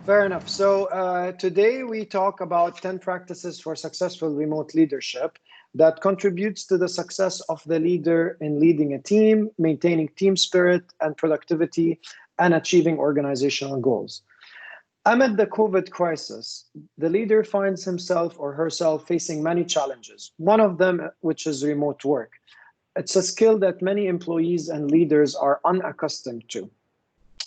Fair enough. So today we talk about 10 practices for successful remote leadership that contributes to the success of the leader in leading a team, maintaining team spirit and productivity, and achieving organizational goals. Amid the COVID crisis, the leader finds himself or herself facing many challenges, one of them which is remote work. It's a skill that many employees and leaders are unaccustomed to.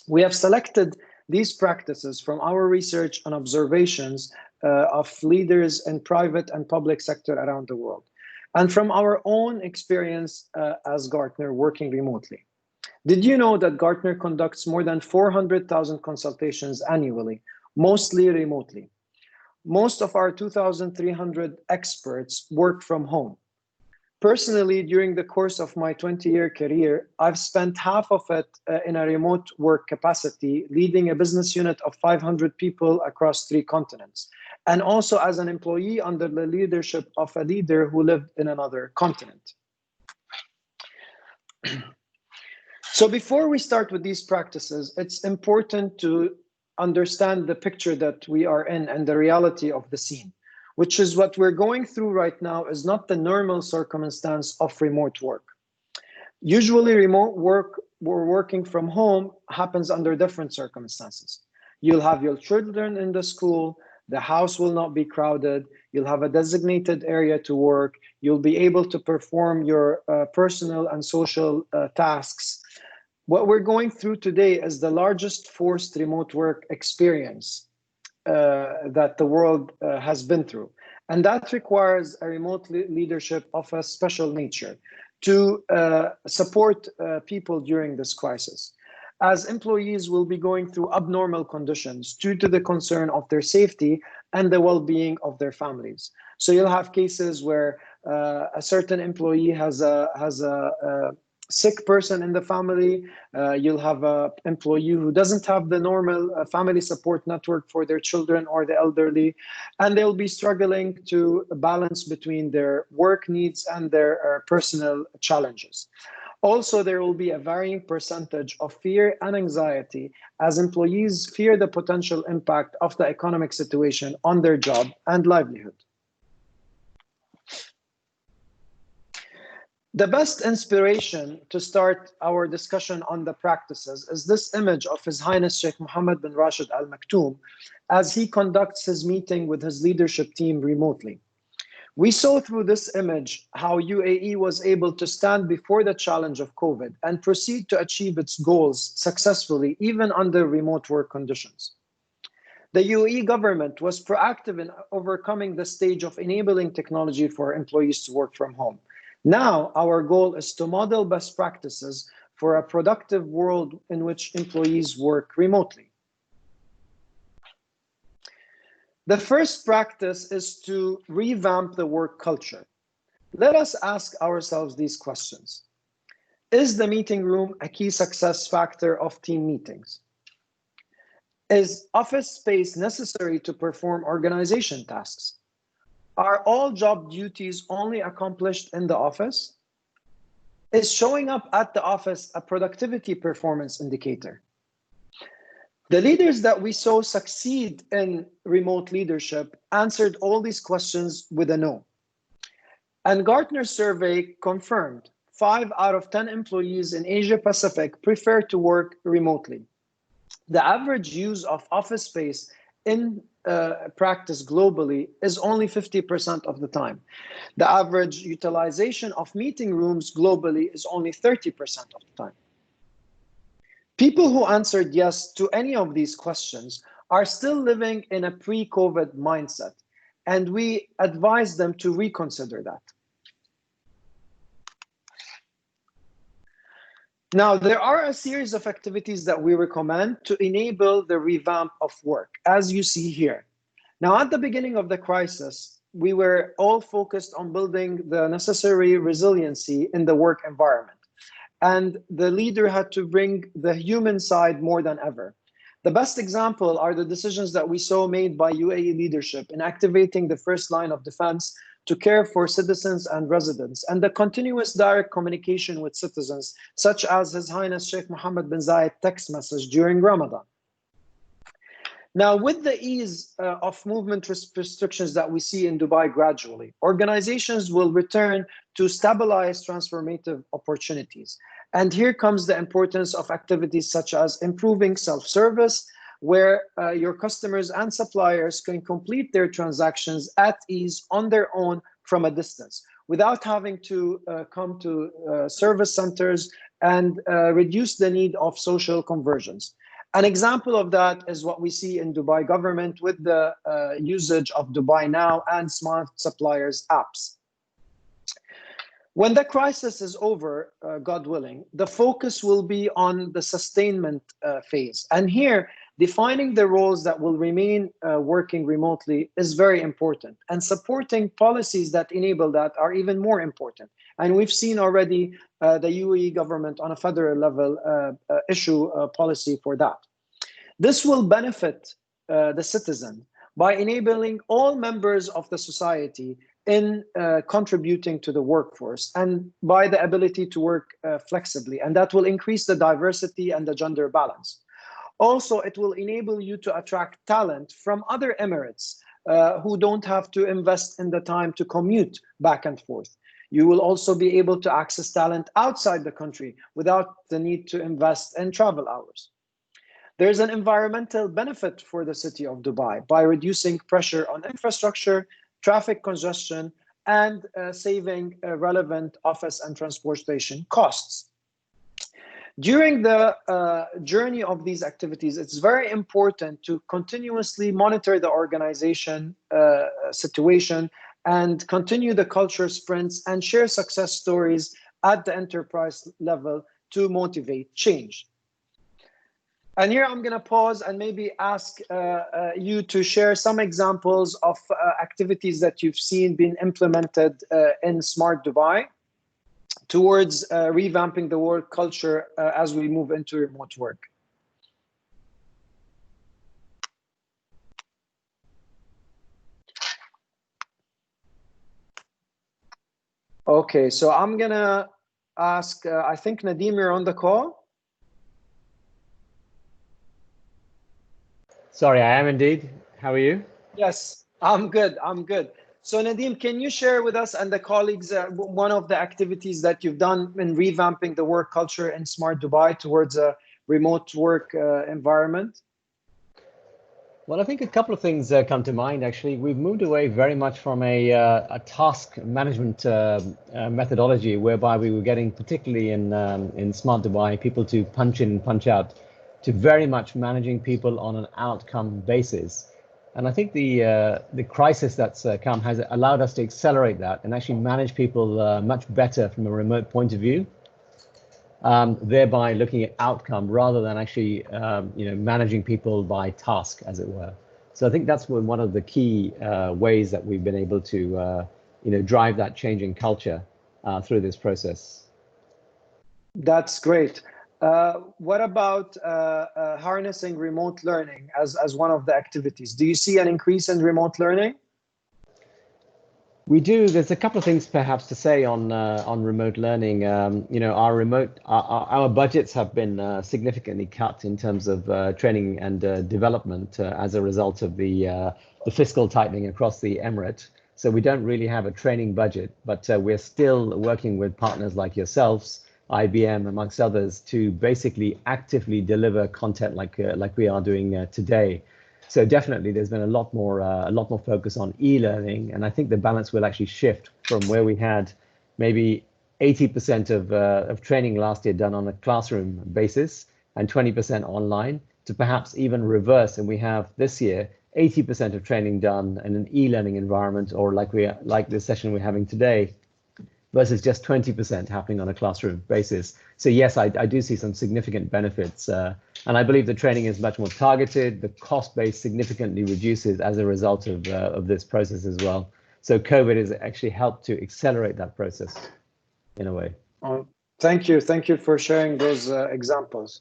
We have selected these practices from our research and observations of leaders in private and public sector around the world, and from our own experience as Gartner working remotely. Did you know that Gartner conducts more than 400,000 consultations annually, mostly remotely? Most of our 2,300 experts work from home. Personally, during the course of my 20-year career, I've spent half of it in a remote work capacity, leading a business unit of 500 people across 3 continents, and also as an employee under the leadership of a leader who lived in another continent. So before we start with these practices, it's important to understand the picture that we are in and the reality of the scene, which is what we're going through right now is not the normal circumstance of remote work. Usually remote work, or working from home, happens under different circumstances. You'll have your children in the school, the house will not be crowded, you'll have a designated area to work, you'll be able to perform your personal and social tasks. What we're going through today is the largest forced remote work experience that the world has been through. And that requires a remote leadership of a special nature to support people during this crisis. As employees will be going through abnormal conditions due to the concern of their safety and the well-being of their families. So you'll have cases where a certain employee has a sick person in the family, you'll have an employee who doesn't have the normal family support network for their children or the elderly, and they'll be struggling to balance between their work needs and their personal challenges. Also, there will be a varying percentage of fear and anxiety as employees fear the potential impact of the economic situation on their job and livelihood. The best inspiration to start our discussion on the practices is this image of His Highness Sheikh Mohammed bin Rashid Al Maktoum as he conducts his meeting with his leadership team remotely. We saw through this image how UAE was able to stand before the challenge of COVID and proceed to achieve its goals successfully, even under remote work conditions. The UAE government was proactive in overcoming the stage of enabling technology for employees to work from home. Now, our goal is to model best practices for a productive world in which employees work remotely. The first practice is to revamp the work culture. Let us ask ourselves these questions. Is the meeting room a key success factor of team meetings? Is office space necessary to perform organization tasks? Are all job duties only accomplished in the office? Is showing up at the office a productivity performance indicator? The leaders that we saw succeed in remote leadership answered all these questions with a no. And Gartner's survey confirmed 5 out of 10 employees in Asia Pacific prefer to work remotely. The average use of office space in practice globally is only 50% of the time. The average utilization of meeting rooms globally is only 30% of the time. People who answered yes to any of these questions are still living in a pre-COVID mindset, and we advise them to reconsider that. Now, there are a series of activities that we recommend to enable the revamp of work, as you see here. Now, at the beginning of the crisis, we were all focused on building the necessary resiliency in the work environment. And the leader had to bring the human side more than ever. The best example are the decisions that we saw made by UAE leadership in activating the first line of defense to care for citizens and residents, and the continuous direct communication with citizens, such as His Highness Sheikh Mohammed bin Zayed text message during Ramadan. Now, with the ease of movement restrictions that we see in Dubai gradually, organizations will return to stabilize transformative opportunities. And here comes the importance of activities such as improving self-service, where your customers and suppliers can complete their transactions at ease on their own from a distance, without having to come to service centers and reduce the need of social conversions. An example of that is what we see in Dubai government with the usage of Dubai Now and smart suppliers apps. When the crisis is over, God willing, the focus will be on the sustainment phase. And here, defining the roles that will remain working remotely is very important. And supporting policies that enable that are even more important. And we've seen already the UAE government on a federal level issue a policy for that. This will benefit the citizen by enabling all members of the society in contributing to the workforce and by the ability to work flexibly. And that will increase the diversity and the gender balance. Also, it will enable you to attract talent from other Emirates who don't have to invest in the time to commute back and forth. You will also be able to access talent outside the country without the need to invest in travel hours. There's an environmental benefit for the city of Dubai by reducing pressure on infrastructure, traffic congestion, and saving relevant office and transportation costs. During the journey of these activities, it's very important to continuously monitor the organization situation and continue the culture sprints and share success stories at the enterprise level to motivate change. And here I'm going to pause and maybe ask you to share some examples of activities that you've seen being implemented in Smart Dubai towards revamping the work culture as we move into remote work. Okay, so I'm going to ask, I think Nadeem, you're on the call. Sorry, I am indeed. How are you? Yes, I'm good. I'm good. So Nadeem, can you share with us and the colleagues one of the activities that you've done in revamping the work culture in Smart Dubai towards a remote work environment? Well, I think a couple of things come to mind, actually. We've moved away very much from a task management methodology whereby we were getting, particularly in Smart Dubai, people to punch in and punch out, to very much managing people on an outcome basis. And I think the crisis that's come has allowed us to accelerate that and actually manage people much better from a remote point of view, thereby looking at outcome rather than actually managing people by task, as it were. So I think that's one of the key ways that we've been able to drive that change in culture through this process. That's great. What about harnessing remote learning as one of the activities? Do you see an increase in remote learning? We do. There's a couple of things perhaps to say on remote learning. Our budgets have been significantly cut in terms of training and development as a result of the fiscal tightening across the Emirate. So we don't really have a training budget, but we're still working with partners like yourselves, IBM, amongst others, to basically actively deliver content like we are doing today. So definitely, there's been a lot more focus on e-learning, and I think the balance will actually shift from where we had maybe 80% of training last year done on a classroom basis and 20% online, to perhaps even reverse, and we have this year 80% of training done in an e-learning environment, or like this session we're having today, versus just 20% happening on a classroom basis. So yes, I do see some significant benefits. And I believe the training is much more targeted. The cost base significantly reduces as a result of this process as well. So COVID has actually helped to accelerate that process in a way. Oh, thank you. Thank you for sharing those examples.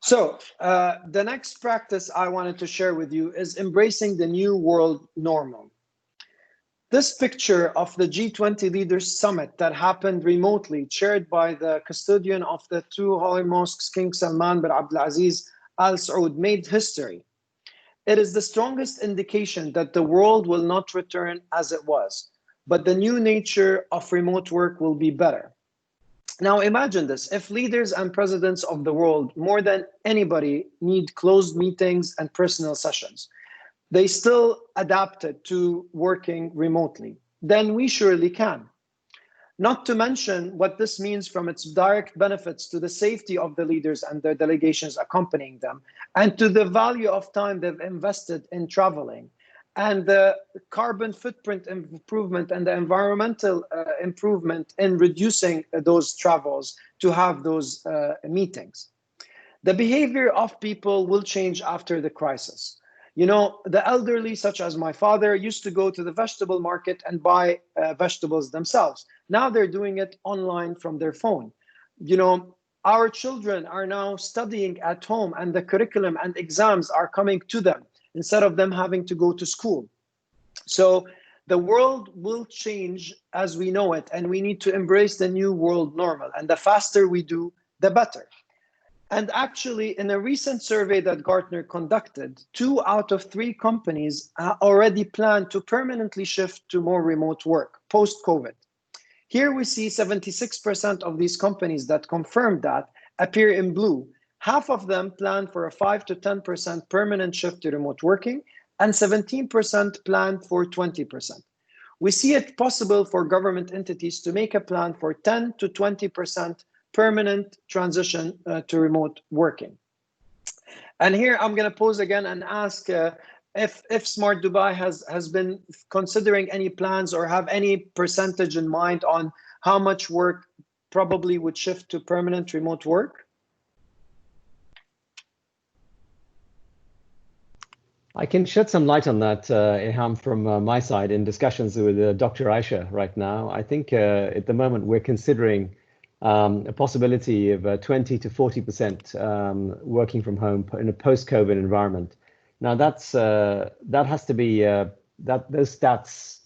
So the next practice I wanted to share with you is embracing the new world normal. This picture of the G20 Leaders Summit that happened remotely, chaired by the custodian of the two holy mosques, King Salman bin Abdulaziz Al Saud made history. It is the strongest indication that the world will not return as it was, but the new nature of remote work will be better. Now imagine this, if leaders and presidents of the world, more than anybody, need closed meetings and personal sessions, they still adapted to working remotely, then we surely can. Not to mention what this means from its direct benefits to the safety of the leaders and their delegations accompanying them, and to the value of time they've invested in traveling, and the carbon footprint improvement and the environmental improvement in reducing those travels to have those meetings. The behavior of people will change after the crisis. You know, the elderly, such as my father, used to go to the vegetable market and buy vegetables themselves. Now they're doing it online from their phone. You know, our children are now studying at home and the curriculum and exams are coming to them instead of them having to go to school. So the world will change as we know it, and we need to embrace the new world normal. And the faster we do, the better. And actually, in a recent survey that Gartner conducted, 2 out of 3 companies already plan to permanently shift to more remote work post-COVID. Here we see 76% of these companies that confirmed that appear in blue. Half of them plan for a 5 to 10% permanent shift to remote working, and 17% plan for 20%. We see it possible for government entities to make a plan for 10 to 20% permanent transition to remote working. And here I'm going to pose again and ask if Smart Dubai has been considering any plans or have any percentage in mind on how much work probably would shift to permanent remote work. I can shed some light on that, Ilham, from my side in discussions with Dr. Aisha right now. I think at the moment we're considering a possibility of 20 to 40% working from home in a post-COVID environment. Now that has to be those stats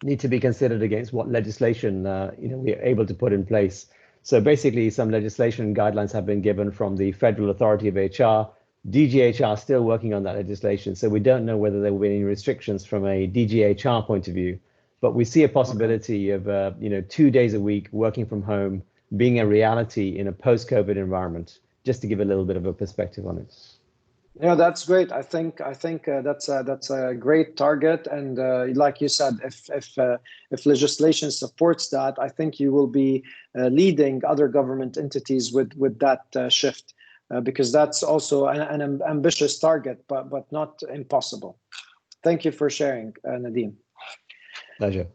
need to be considered against what legislation we are able to put in place. So basically, some legislation guidelines have been given from the Federal Authority of HR. DGHR still working on that legislation, so we don't know whether there will be any restrictions from a DGHR point of view. But we see a possibility of 2 days a week working from home being a reality in a post-COVID environment, just to give a little bit of a perspective on it. Yeah, that's great. I think that's a great target, and like you said, if legislation supports that, I think you will be leading other government entities with that shift, because that's also an ambitious target, but not impossible. Thank you for sharing, Nadeem. Pleasure.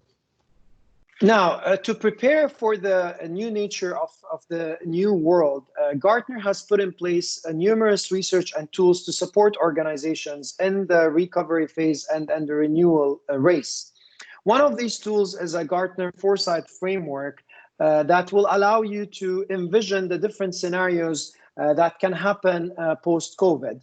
Now, to prepare for the new nature of the new world, Gartner has put in place numerous research and tools to support organizations in the recovery phase and the renewal race. One of these tools is a Gartner Foresight framework that will allow you to envision the different scenarios that can happen post-COVID,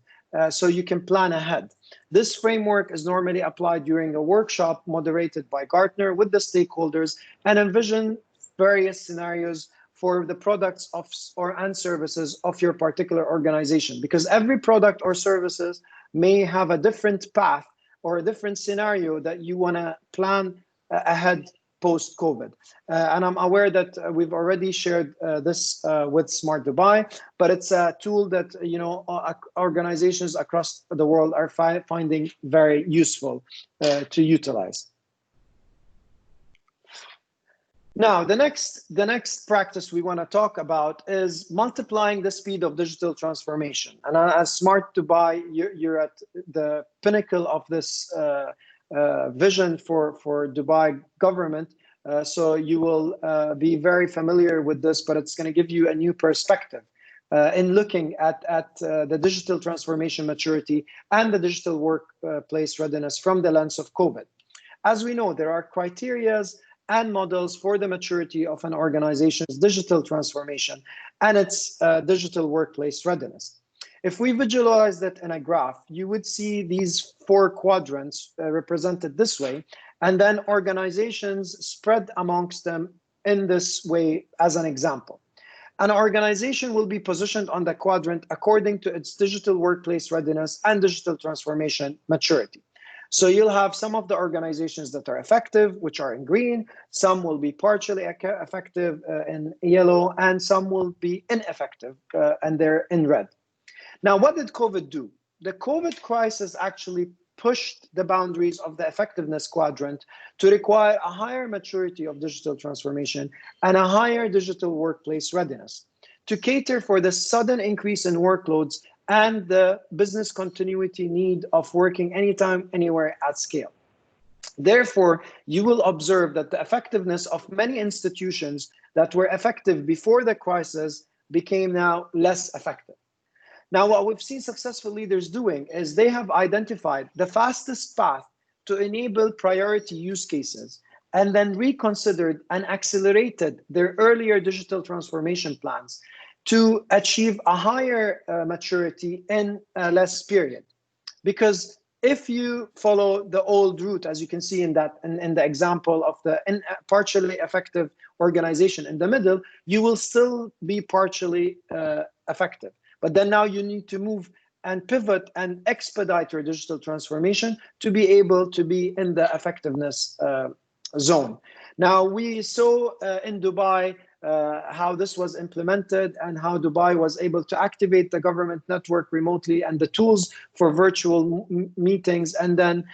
so you can plan ahead. This framework is normally applied during a workshop moderated by Gartner with the stakeholders and envision various scenarios for the products and services of your particular organization, because every product or services may have a different path or a different scenario that you want to plan ahead post-COVID. And I'm aware that we've already shared this with Smart Dubai, but it's a tool that organizations across the world are finding very useful to utilize. Now, the next practice we want to talk about is multiplying the speed of digital transformation. And as Smart Dubai, you're at the pinnacle of this vision for Dubai government. So you will be very familiar with this, but it's going to give you a new perspective in looking at the digital transformation maturity and the digital workplace readiness from the lens of COVID. As we know, there are criterias and models for the maturity of an organization's digital transformation and its digital workplace readiness. If we visualize that in a graph, you would see these 4 quadrants represented this way, and then organizations spread amongst them in this way as an example. An organization will be positioned on the quadrant according to its digital workplace readiness and digital transformation maturity. So you'll have some of the organizations that are effective, which are in green, some will be partially effective in yellow, and some will be ineffective and they're in red. Now, what did COVID do? The COVID crisis actually pushed the boundaries of the effectiveness quadrant to require a higher maturity of digital transformation and a higher digital workplace readiness to cater for the sudden increase in workloads and the business continuity need of working anytime, anywhere at scale. Therefore, you will observe that the effectiveness of many institutions that were effective before the crisis became now less effective. Now, what we've seen successful leaders doing is they have identified the fastest path to enable priority use cases and then reconsidered and accelerated their earlier digital transformation plans to achieve a higher maturity in a less period. Because if you follow the old route, as you can see in the example of the partially effective organization in the middle, you will still be partially effective. But then now you need to move and pivot and expedite your digital transformation to be able to be in the effectiveness zone. Now, we saw in Dubai how this was implemented and how Dubai was able to activate the government network remotely and the tools for virtual meetings, and then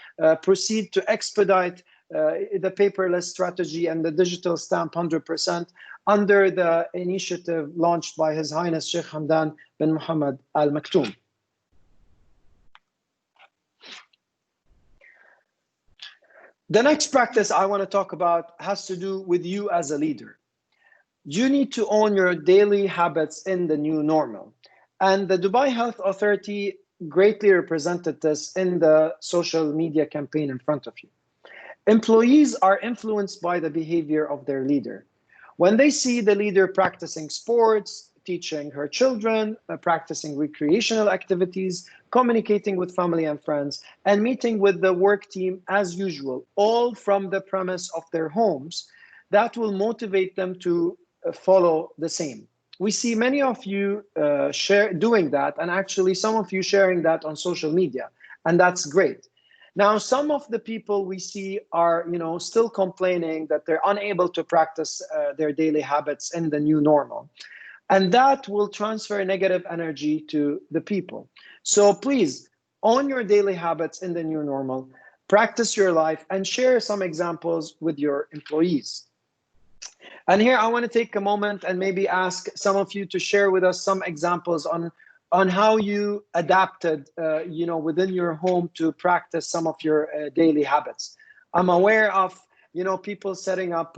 proceed to expedite the paperless strategy and the digital stamp 100% under the initiative launched by His Highness Sheikh Hamdan bin Mohammed Al Maktoum. The next practice I want to talk about has to do with you as a leader. You need to own your daily habits in the new normal. And the Dubai Health Authority greatly represented this in the social media campaign in front of you. Employees are influenced by the behavior of their leader. When they see the leader practicing sports, teaching her children, practicing recreational activities, communicating with family and friends, and meeting with the work team as usual, all from the premise of their homes, that will motivate them to follow the same. We see many of you doing that, and actually some of you sharing that on social media, and that's great. Now, some of the people we see are, still complaining that they're unable to practice their daily habits in the new normal. And that will transfer negative energy to the people. So please own your daily habits in the new normal, practice your life, and share some examples with your employees. And here I want to take a moment and maybe ask some of you to share with us some examples on how you adapted, within your home to practice some of your daily habits. I'm aware of, people setting up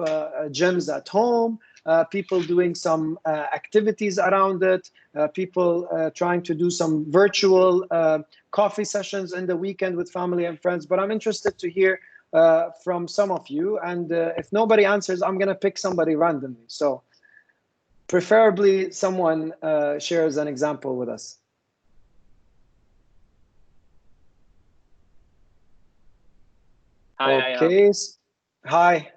gyms at home, people doing some activities around it, people trying to do some virtual coffee sessions in the weekend with family and friends. But I'm interested to hear from some of you. And if nobody answers, I'm going to pick somebody randomly. So preferably someone shares an example with us. Hi. Okay. Hi.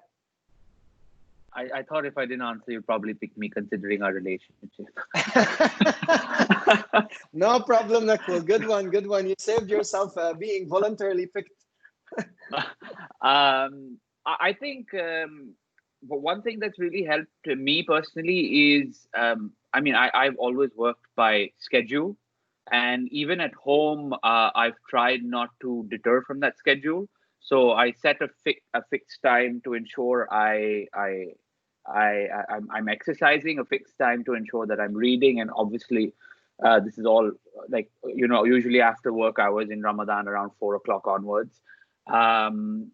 I thought if I didn't answer, you'd probably pick me considering our relationship. No problem, Nakul. Good one. Good one. You saved yourself being voluntarily picked. I think one thing that's really helped me personally is, I've always worked by schedule, and even at home, I've tried not to deter from that schedule. So I set a fixed time to ensure I'm exercising, a fixed time to ensure that I'm reading, and obviously, this is all usually after work hours in Ramadan around 4 o'clock onwards. And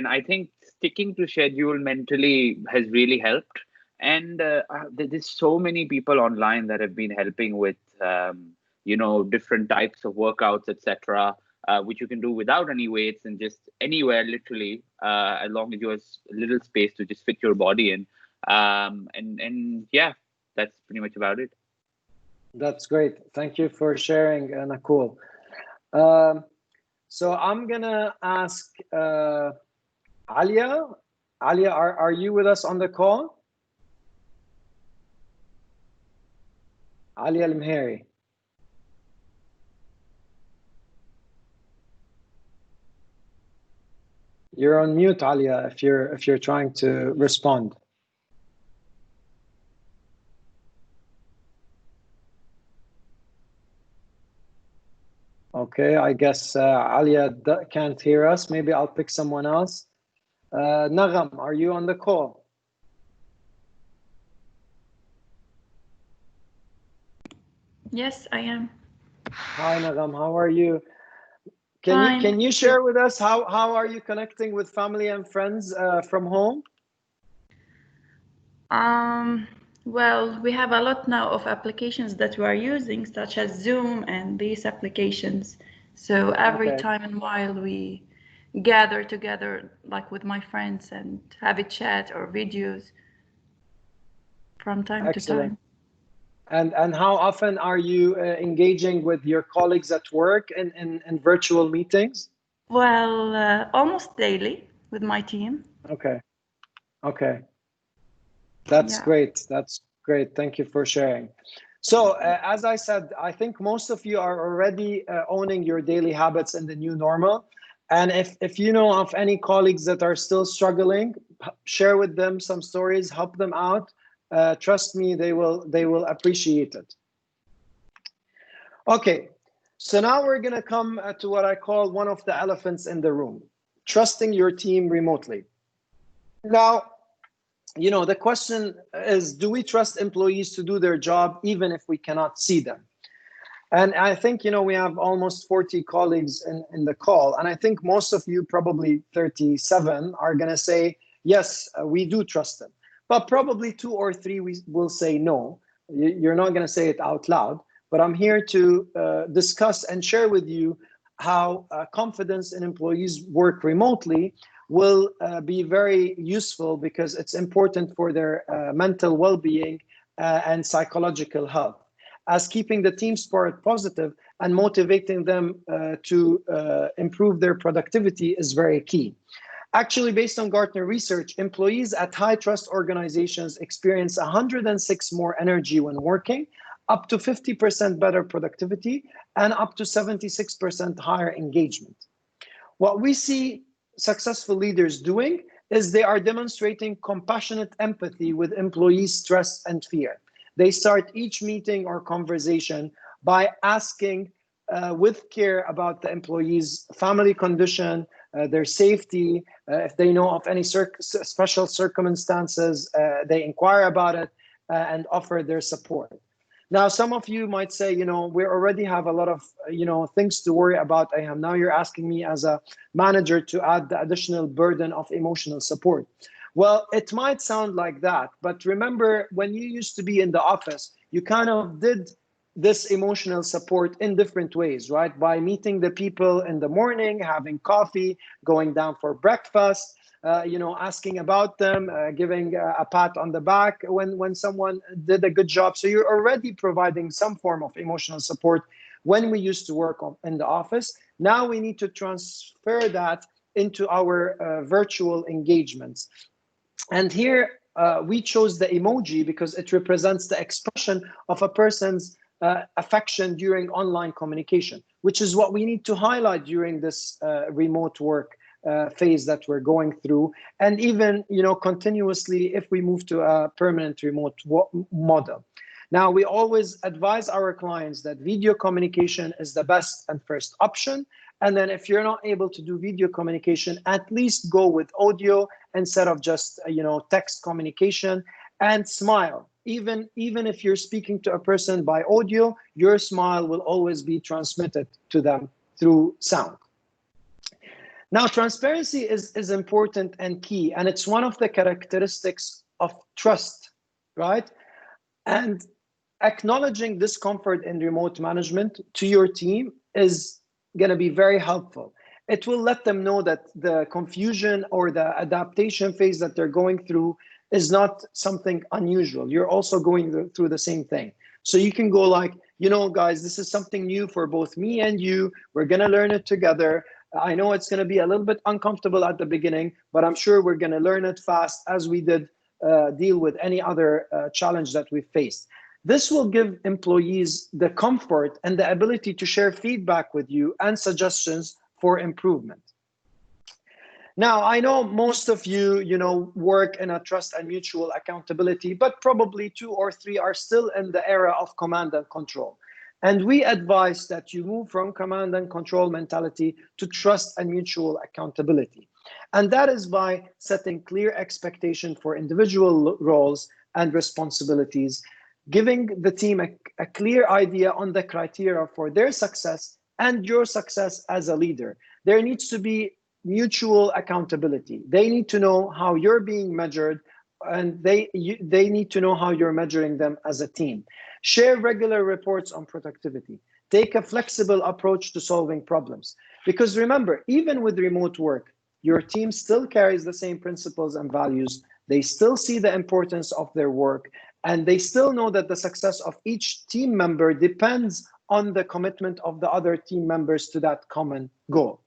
I think sticking to schedule mentally has really helped. And there's so many people online that have been helping with different types of workouts, etc., which you can do without any weights and just anywhere, literally, as long as you have a little space to just fit your body in. And yeah, that's pretty much about it. That's great. Thank you for sharing, Nakul. So I'm gonna ask Alia. Alia, are you with us on the call? Ali Al-Mheri. You're on mute, Alia, if you're trying to respond. Okay, I guess Alia can't hear us. Maybe I'll pick someone else. Nagham, are you on the call? Yes, I am. Hi, Nagham, how are you? Fine. Can you share with us how are you connecting with family and friends from home? Well, we have a lot now of applications that we are using, such as Zoom and these applications. So every time and while we gather together, like with my friends, and have a chat or videos from time to time. And how often are you engaging with your colleagues at work in virtual meetings? Well, almost daily with my team. Okay. That's great. That's great. Thank you for sharing. So as I said, I think most of you are already owning your daily habits in the new normal. And if you know of any colleagues that are still struggling, share with them some stories, help them out. Trust me, they will appreciate it. Okay, so now we're gonna come to what I call one of the elephants in the room, trusting your team remotely. Now, you know, the question is, do we trust employees to do their job even if we cannot see them? And I think, you know, we have almost 40 colleagues in the call. And I think most of you, probably 37, are going to say, yes, we do trust them. But probably 2 or 3 we will say no. You're not going to say it out loud. But I'm here to discuss and share with you how confidence in employees work remotely will be very useful, because it's important for their mental well-being and psychological health, as keeping the team spirit positive and motivating them to improve their productivity is very key. Actually, based on Gartner research, employees at high trust organizations experience 106 more energy when working, up to 50% better productivity, and up to 76% higher engagement. What we see successful leaders doing is they are demonstrating compassionate empathy with employees' stress and fear. They start each meeting or conversation by asking with care about the employee's family condition, their safety. If they know of any special circumstances, they inquire about it and offer their support. Now, some of you might say, you know, we already have a lot of, you know, things to worry about. Now you're asking me as a manager to add the additional burden of emotional support. Well, it might sound like that, but remember, when you used to be in the office, you kind of did this emotional support in different ways, right? By meeting the people in the morning, having coffee, going down for breakfast, you know, asking about them, giving a pat on the back when someone did a good job. So you're already providing some form of emotional support when we used to work in the office. Now we need to transfer that into our virtual engagements. And here we chose the emoji because it represents the expression of a person's affection during online communication, which is what we need to highlight during this remote work phase that we're going through, and even, you know, continuously if we move to a permanent remote model. Now, we always advise our clients that video communication is the best and first option. And then if you're not able to do video communication, at least go with audio instead of just, you know, text communication, and smile. Even if you're speaking to a person by audio, your smile will always be transmitted to them through sound. Now, transparency is important and key, and it's one of the characteristics of trust, right? And acknowledging discomfort in remote management to your team is going to be very helpful. It will let them know that the confusion or the adaptation phase that they're going through is not something unusual. You're also going through the same thing. So you can go like, you know, guys, this is something new for both me and you. We're going to learn it together. I know it's going to be a little bit uncomfortable at the beginning, but I'm sure we're going to learn it fast, as we did deal with any other challenge that we faced. This will give employees the comfort and the ability to share feedback with you and suggestions for improvement. Now, I know most of you, work in a trust and mutual accountability, but probably 2 or 3 are still in the era of command and control. And we advise that you move from command and control mentality to trust and mutual accountability. And that is by setting clear expectation for individual roles and responsibilities, giving the team a clear idea on the criteria for their success and your success as a leader. There needs to be mutual accountability. They need to know how you're being measured, and they need to know how you're measuring them as a team. Share regular reports on productivity. Take a flexible approach to solving problems. Because remember, even with remote work, your team still carries the same principles and values. They still see the importance of their work, and they still know that the success of each team member depends on the commitment of the other team members to that common goal.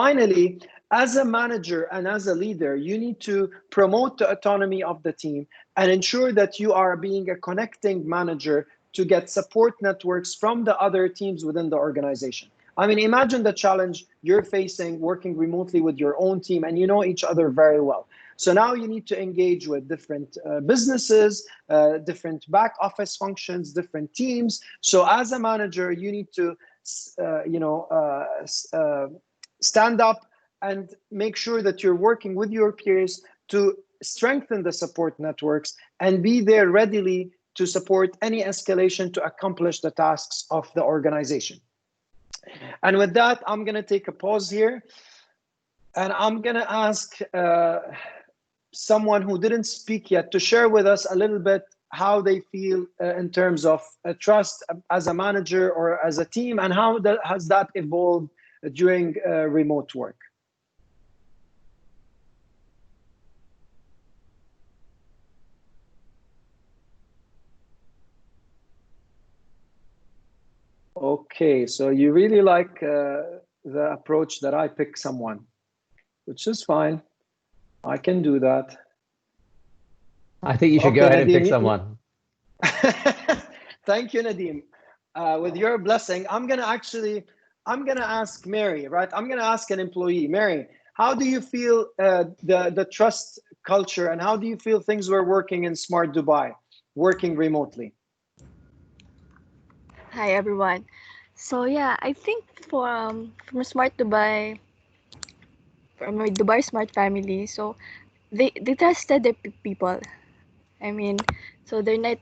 Finally, as a manager and as a leader, you need to promote the autonomy of the team and ensure that you are being a connecting manager to get support networks from the other teams within the organization. I mean, imagine the challenge you're facing working remotely with your own team, and you know each other very well. So now you need to engage with different businesses, different back office functions, different teams. So as a manager, you need to, stand up and make sure that you're working with your peers to strengthen the support networks and be there readily to support any escalation to accomplish the tasks of the organization. And with that, I'm going to take a pause here, and I'm going to ask someone who didn't speak yet to share with us a little bit how they feel in terms of trust as a manager or as a team, and how has that evolved during remote work. Okay, so you really like the approach that I pick someone, which is fine. I can do that. I think you should go ahead and pick someone. Thank you, Nadeem. With your blessing, I'm gonna ask Mary, right? I'm gonna ask an employee. Mary, how do you feel the trust culture, and how do you feel things were working in Smart Dubai, working remotely? Hi everyone. So yeah, I think from Smart Dubai, from my Dubai Smart family, so they trusted the people. I mean, so they're not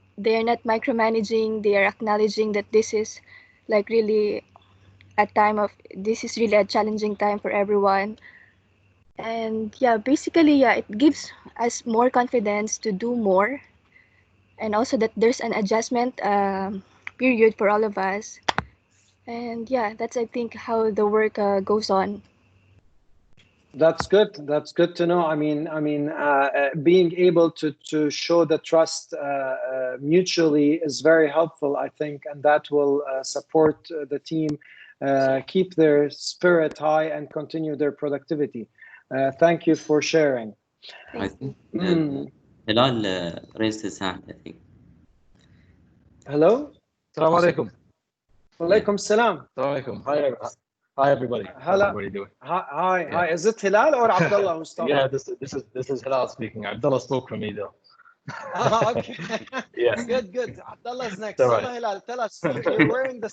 micromanaging. They are acknowledging that this is like really this is really a challenging time for everyone. And yeah, basically, yeah, it gives us more confidence to do more, and also that there's an adjustment period for all of us. And yeah, that's I think how the work goes on. That's good. That's good to know. I mean, being able to show the trust mutually is very helpful, I think, and that will support the team, keep their spirit high, and continue their productivity. Thank you for sharing. I think Hilal raised his hand, I think. Hello? Assalamu alaikum. Walaikum salam. Assalamu alaikum. Hi everybody. How's everybody doing? Hi. Is it Hilal or Abdullah who's talking? Yeah, this is Hilal speaking. Abdullah spoke for me though. Okay. Yeah. Good. Abdullah's next. All right. Hilal, tell us. You're wearing the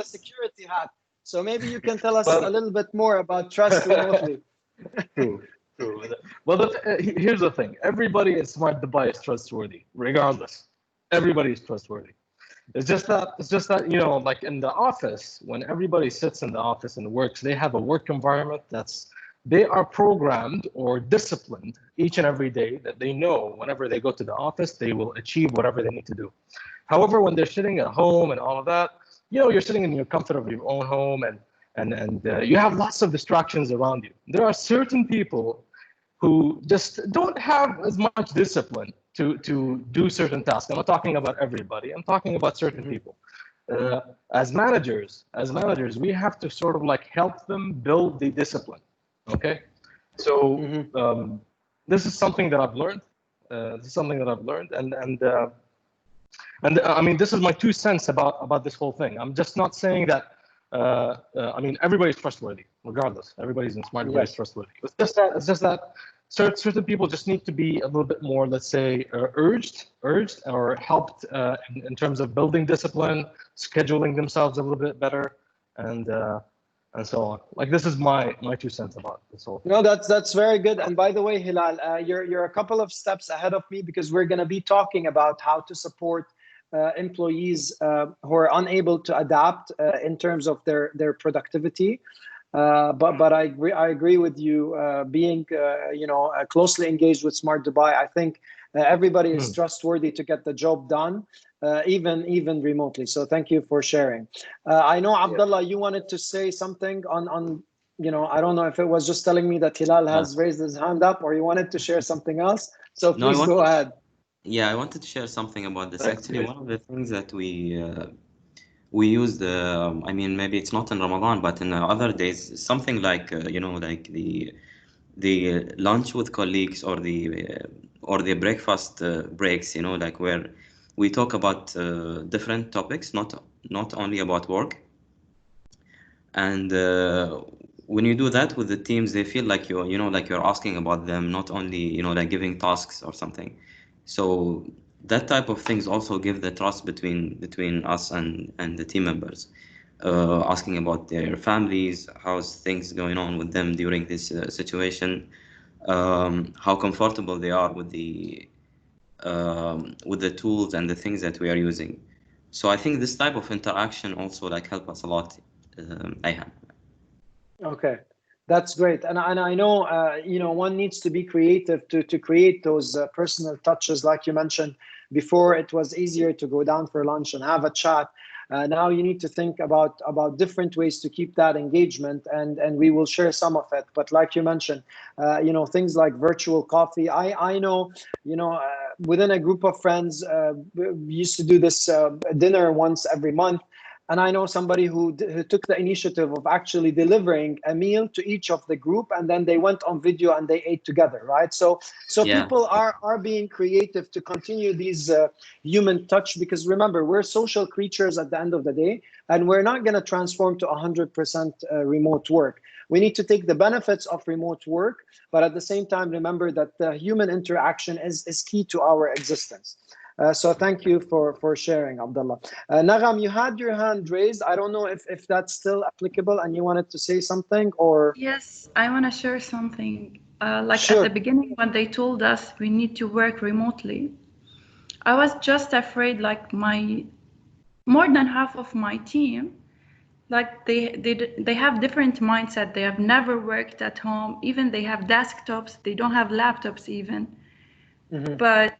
security hat. So maybe you can tell us a little bit more about trust remotely. True. Well, here's the thing. Everybody in Smart Dubai is trustworthy, regardless. Everybody is trustworthy. It's just that, like in the office, when everybody sits in the office and works, they have a work environment they are programmed or disciplined each and every day, that they know whenever they go to the office, they will achieve whatever they need to do. However, when they're sitting at home and all of that, you're sitting in your comfort of your own home, and you have lots of distractions around you. There are certain people who just don't have as much discipline to do certain tasks. I'm not talking about everybody. I'm talking about certain people. As managers, we have to sort of like help them build the discipline. Okay, so this is something that I've learned. And And I mean, this is my 2 cents about this whole thing. I'm just not saying that. I mean, everybody's trustworthy, regardless. Everybody's in smart device trustworthy. It's just that certain people just need to be a little bit more, let's say, urged or helped in terms of building discipline, scheduling themselves a little bit better, and so on. Like, this is my 2 cents about this whole thing. No, that's very good. And by the way, Hilal, you're a couple of steps ahead of me, because we're going to be talking about how to support employees who are unable to adapt in terms of their productivity. But I agree with you. Being closely engaged with Smart Dubai, I think everybody is trustworthy to get the job done, even remotely. So thank you for sharing. I know, Abdullah, you wanted to say something on I don't know if it was just telling me that Hilal has raised his hand up, or you wanted to share something else. So please go ahead. Yeah, I wanted to share something about this. Actually, one of the things that we used, I mean, maybe it's not in Ramadan, but in other days, something like like the lunch with colleagues, or the breakfast breaks, like where we talk about different topics, not only about work. And when you do that with the teams, they feel like you're asking about them, not only like giving tasks or something. So that type of things also give the trust between us and the team members, asking about their families, how's things going on with them during this situation, how comfortable they are with the tools and the things that we are using. So I think this type of interaction also help us a lot. Ayhan. Okay, that's great. And I know, one needs to be creative to create those personal touches. Like you mentioned before, it was easier to go down for lunch and have a chat. Now you need to think about different ways to keep that engagement, and we will share some of it. But like you mentioned, things like virtual coffee. I know, within a group of friends, we used to do this dinner once every month. And I know somebody who took the initiative of actually delivering a meal to each of the group, and then they went on video and they ate together, right? So yeah. People are being creative to continue these human touch, because remember, we're social creatures at the end of the day, and we're not going to transform to 100% remote work. We need to take the benefits of remote work, but at the same time, remember that the human interaction is key to our existence. So thank you for sharing, Abdullah. Nagham, you had your hand raised. I don't know if that's still applicable and you wanted to say something, or... Yes, I want to share something. Sure. At the beginning, when they told us we need to work remotely, I was just afraid, more than half of my team, they have different mindset. They have never worked at home. Even they have desktops. They don't have laptops even. Mm-hmm. But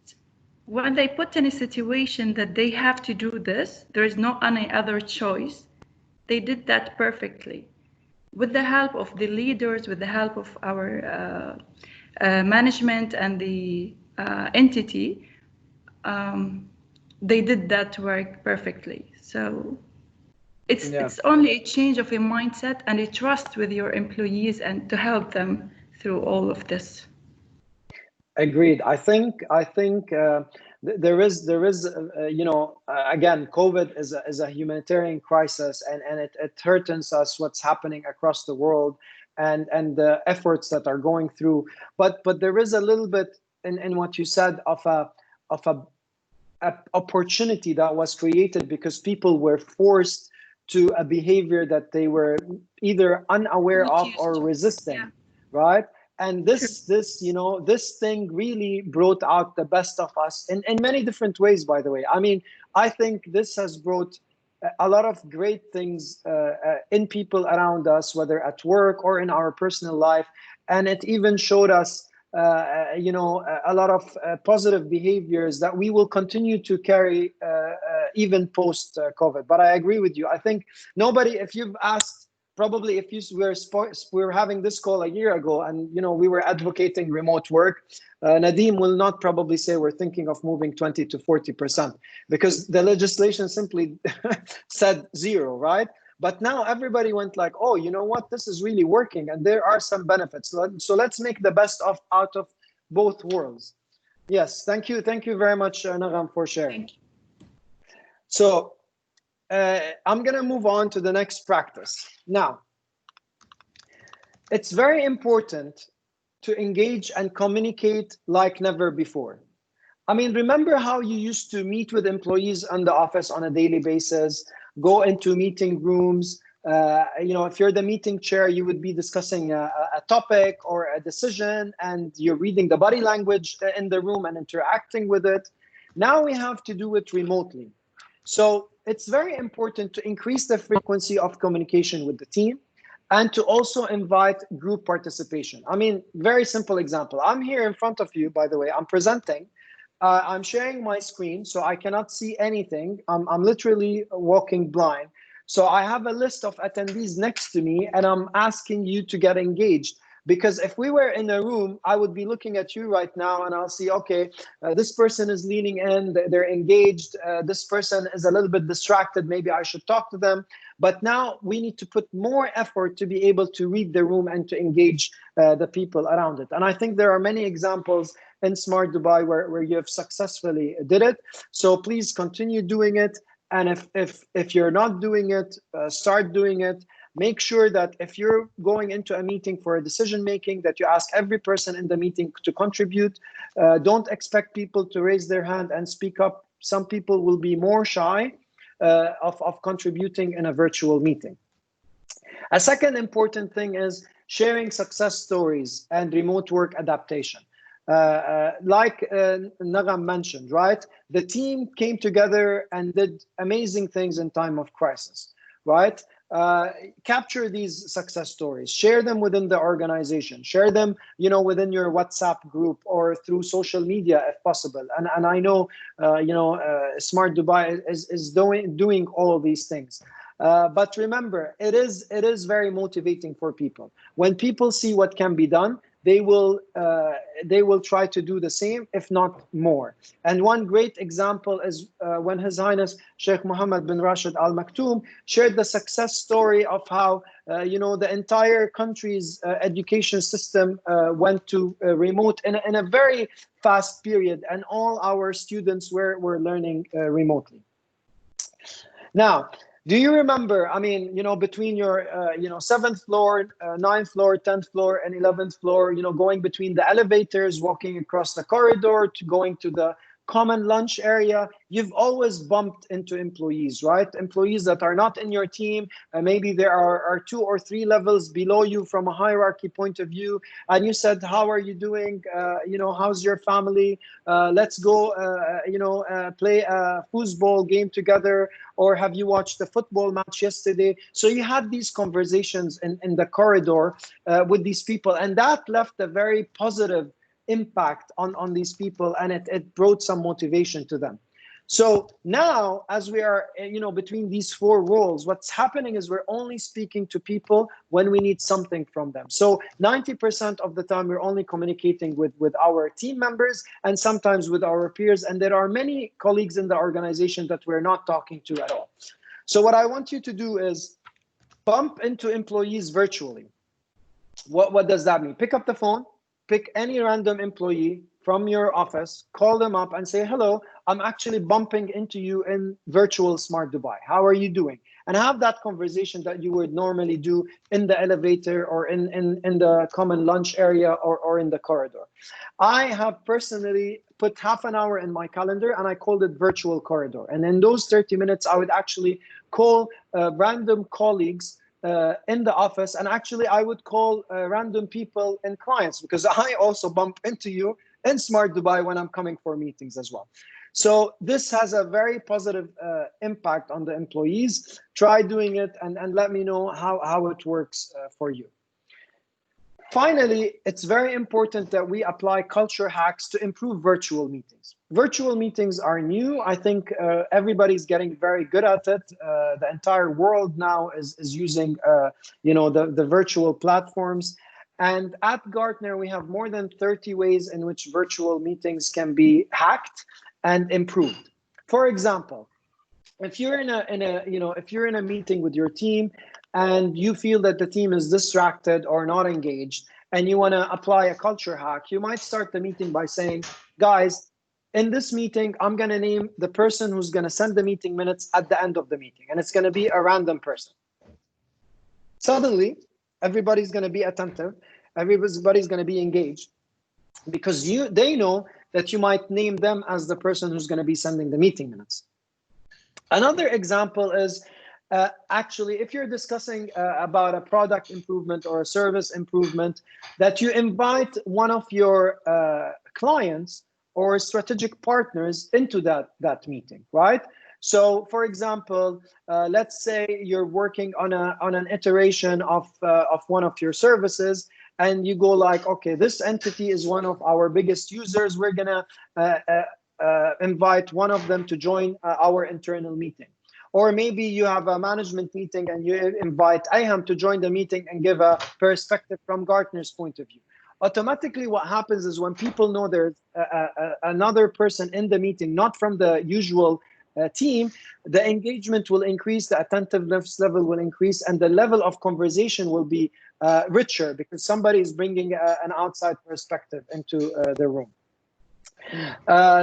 when they put in a situation that they have to do this, there is no any other choice. They did that perfectly. With the help of the leaders, with the help of our management and the entity, they did that work perfectly. So it's only a change of a mindset and a trust with your employees, and to help them through all of this. Agreed. I think there is again, COVID is a humanitarian crisis, and it hurts us what's happening across the world, and the efforts that are going through. But there is a little bit in what you said of a opportunity that was created because people were forced to a behavior that they were either unaware of or resisting, right? And this thing really brought out the best of us in many different ways, by the way. I mean, I think this has brought a lot of great things in people around us, whether at work or in our personal life. And it even showed us, a lot of positive behaviors that we will continue to carry even post-COVID. But I agree with you. I think nobody, if you've asked, probably if we were having this call a year ago and we were advocating remote work, Nadeem will not probably say we're thinking of moving 20 to 40% because the legislation simply said 0, right? But now everybody went like, oh, you know what? This is really working and there are some benefits. So let's make the best out of both worlds. Yes, thank you. Thank you very much, Nagham, for sharing. So I'm going to move on to the next practice. Now, it's very important to engage and communicate like never before. I mean, remember how you used to meet with employees in the office on a daily basis, go into meeting rooms. If you're the meeting chair, you would be discussing a topic or a decision, and you're reading the body language in the room and interacting with it. Now we have to do it remotely. So it's very important to increase the frequency of communication with the team and to also invite group participation. I mean, very simple example. I'm here in front of you, by the way, I'm presenting. I'm sharing my screen, so I cannot see anything. I'm literally walking blind. So I have a list of attendees next to me, and I'm asking you to get engaged. Because if we were in a room, I would be looking at you right now, and I'll see, okay, this person is leaning in, they're engaged. This person is a little bit distracted. Maybe I should talk to them. But now we need to put more effort to be able to read the room and to engage the people around it. And I think there are many examples in Smart Dubai where you have successfully did it. So please continue doing it. And if you're not doing it, start doing it. Make sure that if you're going into a meeting for a decision making, that you ask every person in the meeting to contribute. Don't expect people to raise their hand and speak up. Some people will be more shy of contributing in a virtual meeting. A second important thing is sharing success stories and remote work adaptation. Like Nagam mentioned, right? The team came together and did amazing things in time of crisis, right? Capture these success stories, share them within the organization, share them, within your WhatsApp group or through social media if possible. And I know, Smart Dubai is doing all of these things. But remember, it is very motivating for people. When people see what can be done, they will try to do the same, if not more. And one great example is when His Highness Sheikh Mohammed bin Rashid Al Maktoum shared the success story of how the entire country's education system went to remote in a very fast period, and all our students were learning remotely. Now, do you remember, I mean, between your, 7th floor, 9th floor, 10th floor, and 11th floor, going between the elevators, walking across the corridor to going to the common lunch area, you've always bumped into employees, right? Employees that are not in your team. Maybe there are 2 or 3 levels below you from a hierarchy point of view. And you said, how are you doing? How's your family? Let's go, play a foosball game together. Or have you watched the football match yesterday? So you had these conversations in the corridor with these people. And that left a very positive impact on these people, and it brought some motivation to them. So now, as we are between these 4 roles, what's happening is we're only speaking to people when we need something from them. So 90% of the time we're only communicating with our team members and sometimes with our peers, and there are many colleagues in the organization that we're not talking to at all. So what I want you to do is bump into employees virtually. What does that mean? Pick up the phone, pick any random employee from your office, call them up and say, hello, I'm actually bumping into you in virtual Smart Dubai. How are you doing? And have that conversation that you would normally do in the elevator or in the common lunch area or in the corridor. I have personally put half an hour in my calendar and I called it virtual corridor. And in those 30 minutes, I would actually call random colleagues in the office, and actually I would call random people and clients, because I also bump into you in Smart Dubai when I'm coming for meetings as well. So this has a very positive impact on the employees. Try doing it and let me know how it works for you. Finally, it's very important that we apply culture hacks to improve virtual meetings. Virtual meetings are new. I think everybody's getting very good at it. The entire world now is using the virtual platforms. And at Gartner, we have more than 30 ways in which virtual meetings can be hacked and improved. For example, if you're in a meeting with your team and you feel that the team is distracted or not engaged and you want to apply a culture hack, you might start the meeting by saying, guys, in this meeting, I'm going to name the person who's going to send the meeting minutes at the end of the meeting, and it's going to be a random person. Suddenly, everybody's going to be attentive. Everybody's going to be engaged because they know that you might name them as the person who's going to be sending the meeting minutes. Another example is actually, if you're discussing about a product improvement or a service improvement, that you invite one of your clients or strategic partners into that meeting, right? So, for example, let's say you're working on an iteration of one of your services, and you go like, okay, this entity is one of our biggest users. We're gonna invite one of them to join our internal meeting. Or maybe you have a management meeting and you invite IHAM to join the meeting and give a perspective from Gartner's point of view. Automatically, what happens is when people know there's another person in the meeting, not from the usual team, the engagement will increase, the attentiveness level will increase, and the level of conversation will be richer because somebody is bringing an outside perspective into the room.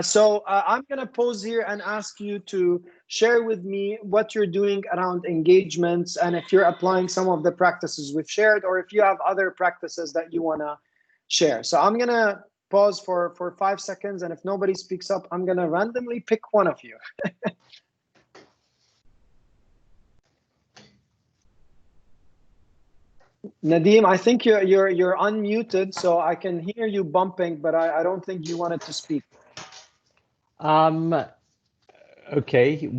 So I'm going to pause here and ask you to share with me what you're doing around engagements, and if you're applying some of the practices we've shared, or if you have other practices that you want to share. So I'm going to pause for 5 seconds, and if nobody speaks up, I'm going to randomly pick one of you. Nadeem, I think you're unmuted, so I can hear you bumping, but I don't think you wanted to speak. Okay.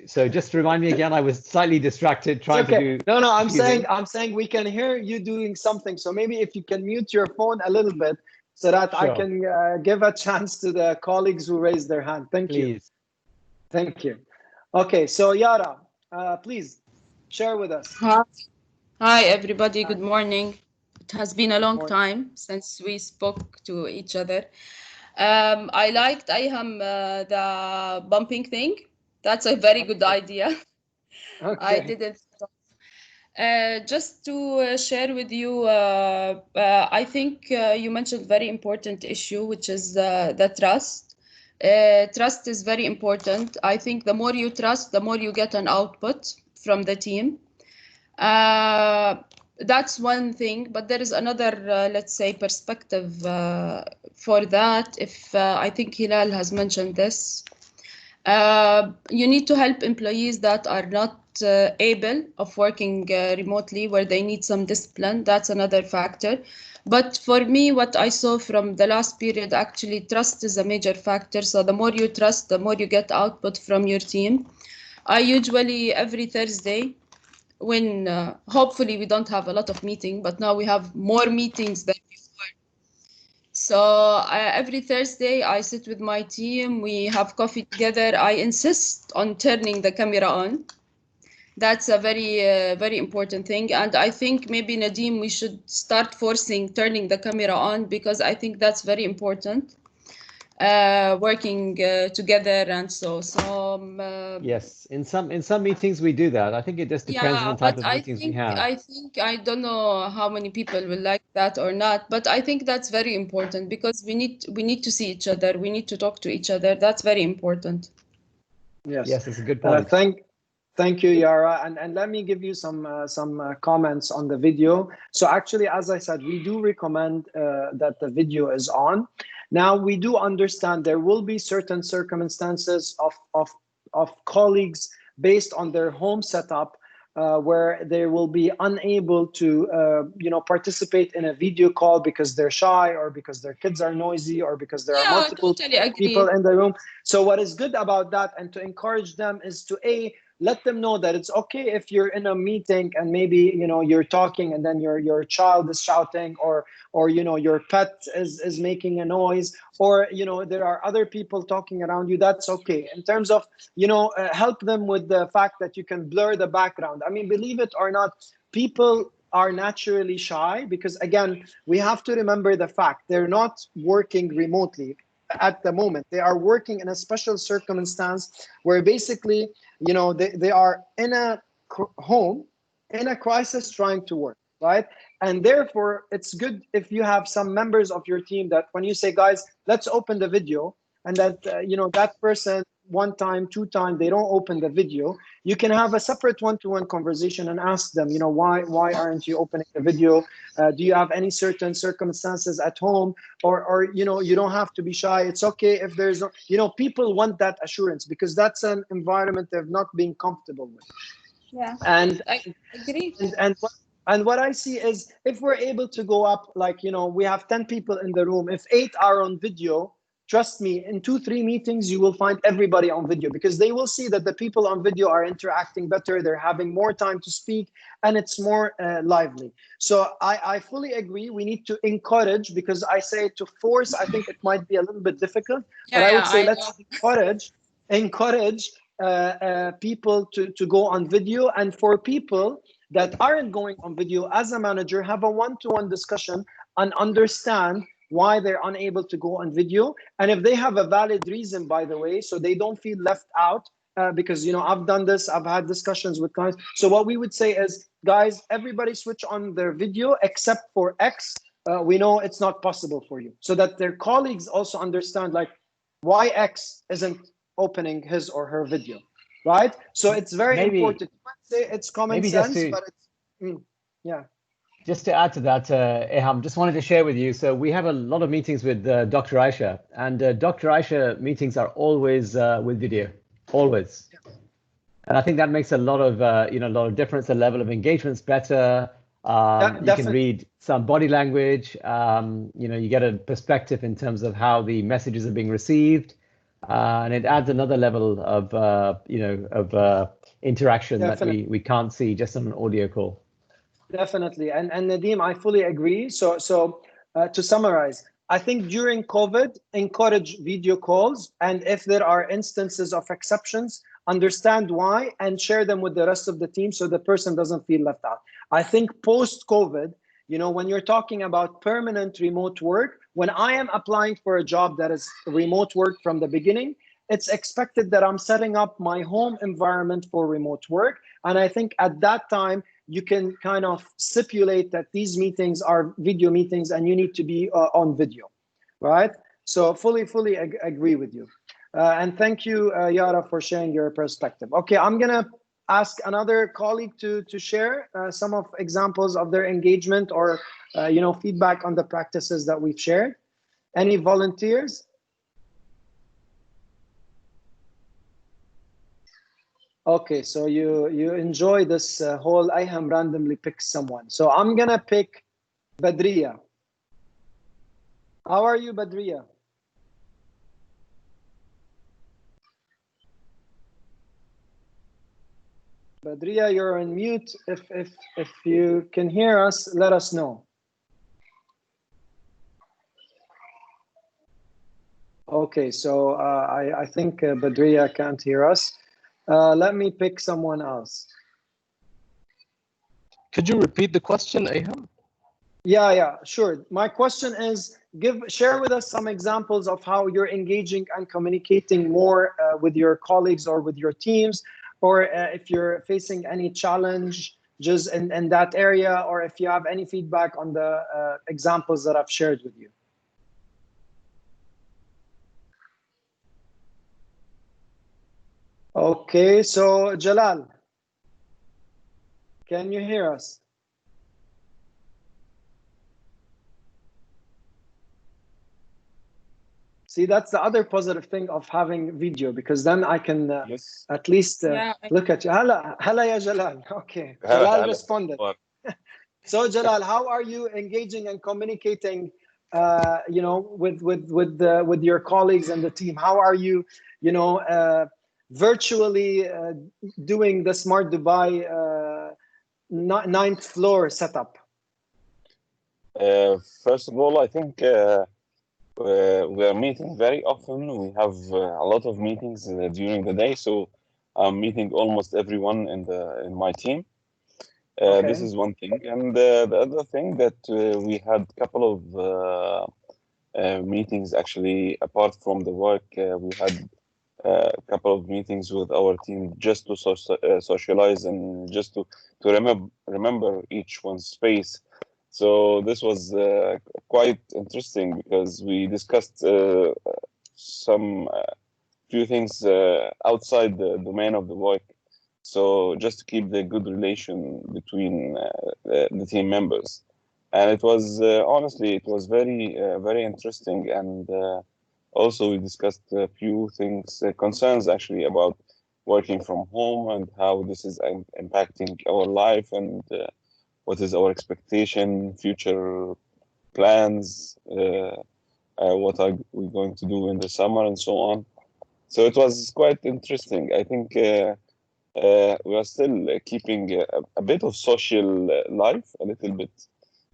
So just remind me again. I was slightly distracted trying to do. No. I'm saying we can hear you doing something. So maybe if you can mute your phone a little bit, so that I can give a chance to the colleagues who raised their hand. Thank you. Thank you. Okay. So Yara, please share with us. Hi everybody. Good morning. It has been a long time since we spoke to each other. I liked IHAM the bumping thing. That's a very good idea. Okay. I didn't. Just to share with you, I think you mentioned very important issue, which is the trust. Trust is very important. I think the more you trust, the more you get an output from the team. That's one thing, but there is another, let's say, perspective for that. If I think Hilal has mentioned this, you need to help employees that are not able of working remotely, where they need some discipline. That's another factor. But for me, what I saw from the last period, actually, trust is a major factor. So the more you trust, the more you get output from your team. I usually, every Thursday, when hopefully we don't have a lot of meetings, but now we have more meetings than before. So every Thursday I sit with my team, we have coffee together. I insist on turning the camera on. That's a very important thing. And I think maybe Nadeem, we should start forcing turning the camera on, because I think that's very important. Working together and so yes, in some meetings we do that. I think it just depends on the type of meetings we have. I don't know how many people will like that or not, but I think that's very important, because we need to see each other, we need to talk to each other. That's very important. Yes, it's a good point. Thank you, Yara, and let me give you some comments on the video. So actually, as I said, we do recommend that the video is on. Now, we do understand there will be certain circumstances of colleagues based on their home setup where they will be unable to participate in a video call because they're shy, or because their kids are noisy, or because there are multiple people in the room. So what is good about that, and to encourage them, is to let them know that it's okay if you're in a meeting and maybe you're talking and then your child is shouting, or your pet is making a noise, or there are other people talking around you. That's okay. In terms of help them with the fact that you can blur the background. I mean, believe it or not, people are naturally shy, because again, we have to remember the fact they're not working remotely at the moment. They are working in a special circumstance where basically they are in a home in a crisis trying to work, right? And therefore it's good if you have some members of your team that when you say, guys, let's open the video, and that that person one time, two time, they don't open the video, you can have a separate one-to-one conversation and ask them, why aren't you opening the video? Do you have any certain circumstances at home? Or you don't have to be shy. It's okay if there's no, people want that assurance because that's an environment they've not been comfortable with. Yeah, and I agree. And what I see is if we're able to go up, like, we have 10 people in the room, if 8 are on video, trust me, in 2-3 meetings, you will find everybody on video because they will see that the people on video are interacting better, they're having more time to speak, and it's more lively. So I fully agree. We need to encourage, because I say to force, I think it might be a little bit difficult, but I would say let's encourage people to go on video. And for people that aren't going on video, as a manager, have a one-to-one discussion and understand why they're unable to go on video. And if they have a valid reason, by the way, so they don't feel left out, because, I've done this, I've had discussions with clients. So what we would say is, guys, everybody switch on their video except for X. We know it's not possible for you, so that their colleagues also understand, like, why X isn't opening his or her video, right? So it's very important. Say it's common sense, but it's yeah. Just to add to that, Eham, just wanted to share with you. So we have a lot of meetings with Dr. Aisha, and Dr. Aisha meetings are always with video, always. And I think that makes a lot of a lot of difference. The level of engagement's better. You can read some body language. You get a perspective in terms of how the messages are being received. And it adds another level of interaction that we can't see just on an audio call. Definitely, and Nadeem, I fully agree. So to summarize, I think during COVID, encourage video calls, and if there are instances of exceptions, understand why and share them with the rest of the team so the person doesn't feel left out. I think post-COVID, when you're talking about permanent remote work, when I am applying for a job that is remote work from the beginning, it's expected that I'm setting up my home environment for remote work. And I think at that time, you can kind of stipulate that these meetings are video meetings and you need to be on video, right? So fully agree with you. And thank you, Yara, for sharing your perspective. Okay, I'm gonna ask another colleague to share some of examples of their engagement or feedback on the practices that we've shared. Any volunteers? Okay, so you enjoy this whole Iham randomly picks someone. So I'm gonna pick Badriya. How are you, Badriya? Badriya, you're on mute. If you can hear us, let us know. Okay, so I think Badriya can't hear us. Let me pick someone else. Could you repeat the question, Eham? Yeah, sure. My question is, share with us some examples of how you're engaging and communicating more with your colleagues or with your teams, or if you're facing any challenge just in that area, or if you have any feedback on the examples that I've shared with you. Okay, so Jalal, can you hear us? See, that's the other positive thing of having video, because then I can at least look at you. Hala ya Jalal. Okay, Jalal responded. So Jalal, how are you engaging and communicating, with your colleagues and the team? How are you, virtually doing the Smart Dubai 9th floor setup? First of all, I think we are meeting very often. We have a lot of meetings during the day, so I'm meeting almost everyone in my team. Okay. This is one thing, and the other thing that we had a couple of meetings actually apart from the work. We had a couple of meetings with our team just to socialize and just to remember each one's space. So this was quite interesting because we discussed some few things outside the domain of the work. So just to keep the good relation between the team members. And it was honestly, it was very interesting. And also we discussed a few things, concerns actually about working from home and how this is impacting our life, and what is our expectation, future plans, what are we going to do in the summer, and so on. So it was quite interesting. I think we are still keeping a bit of social life, a little bit.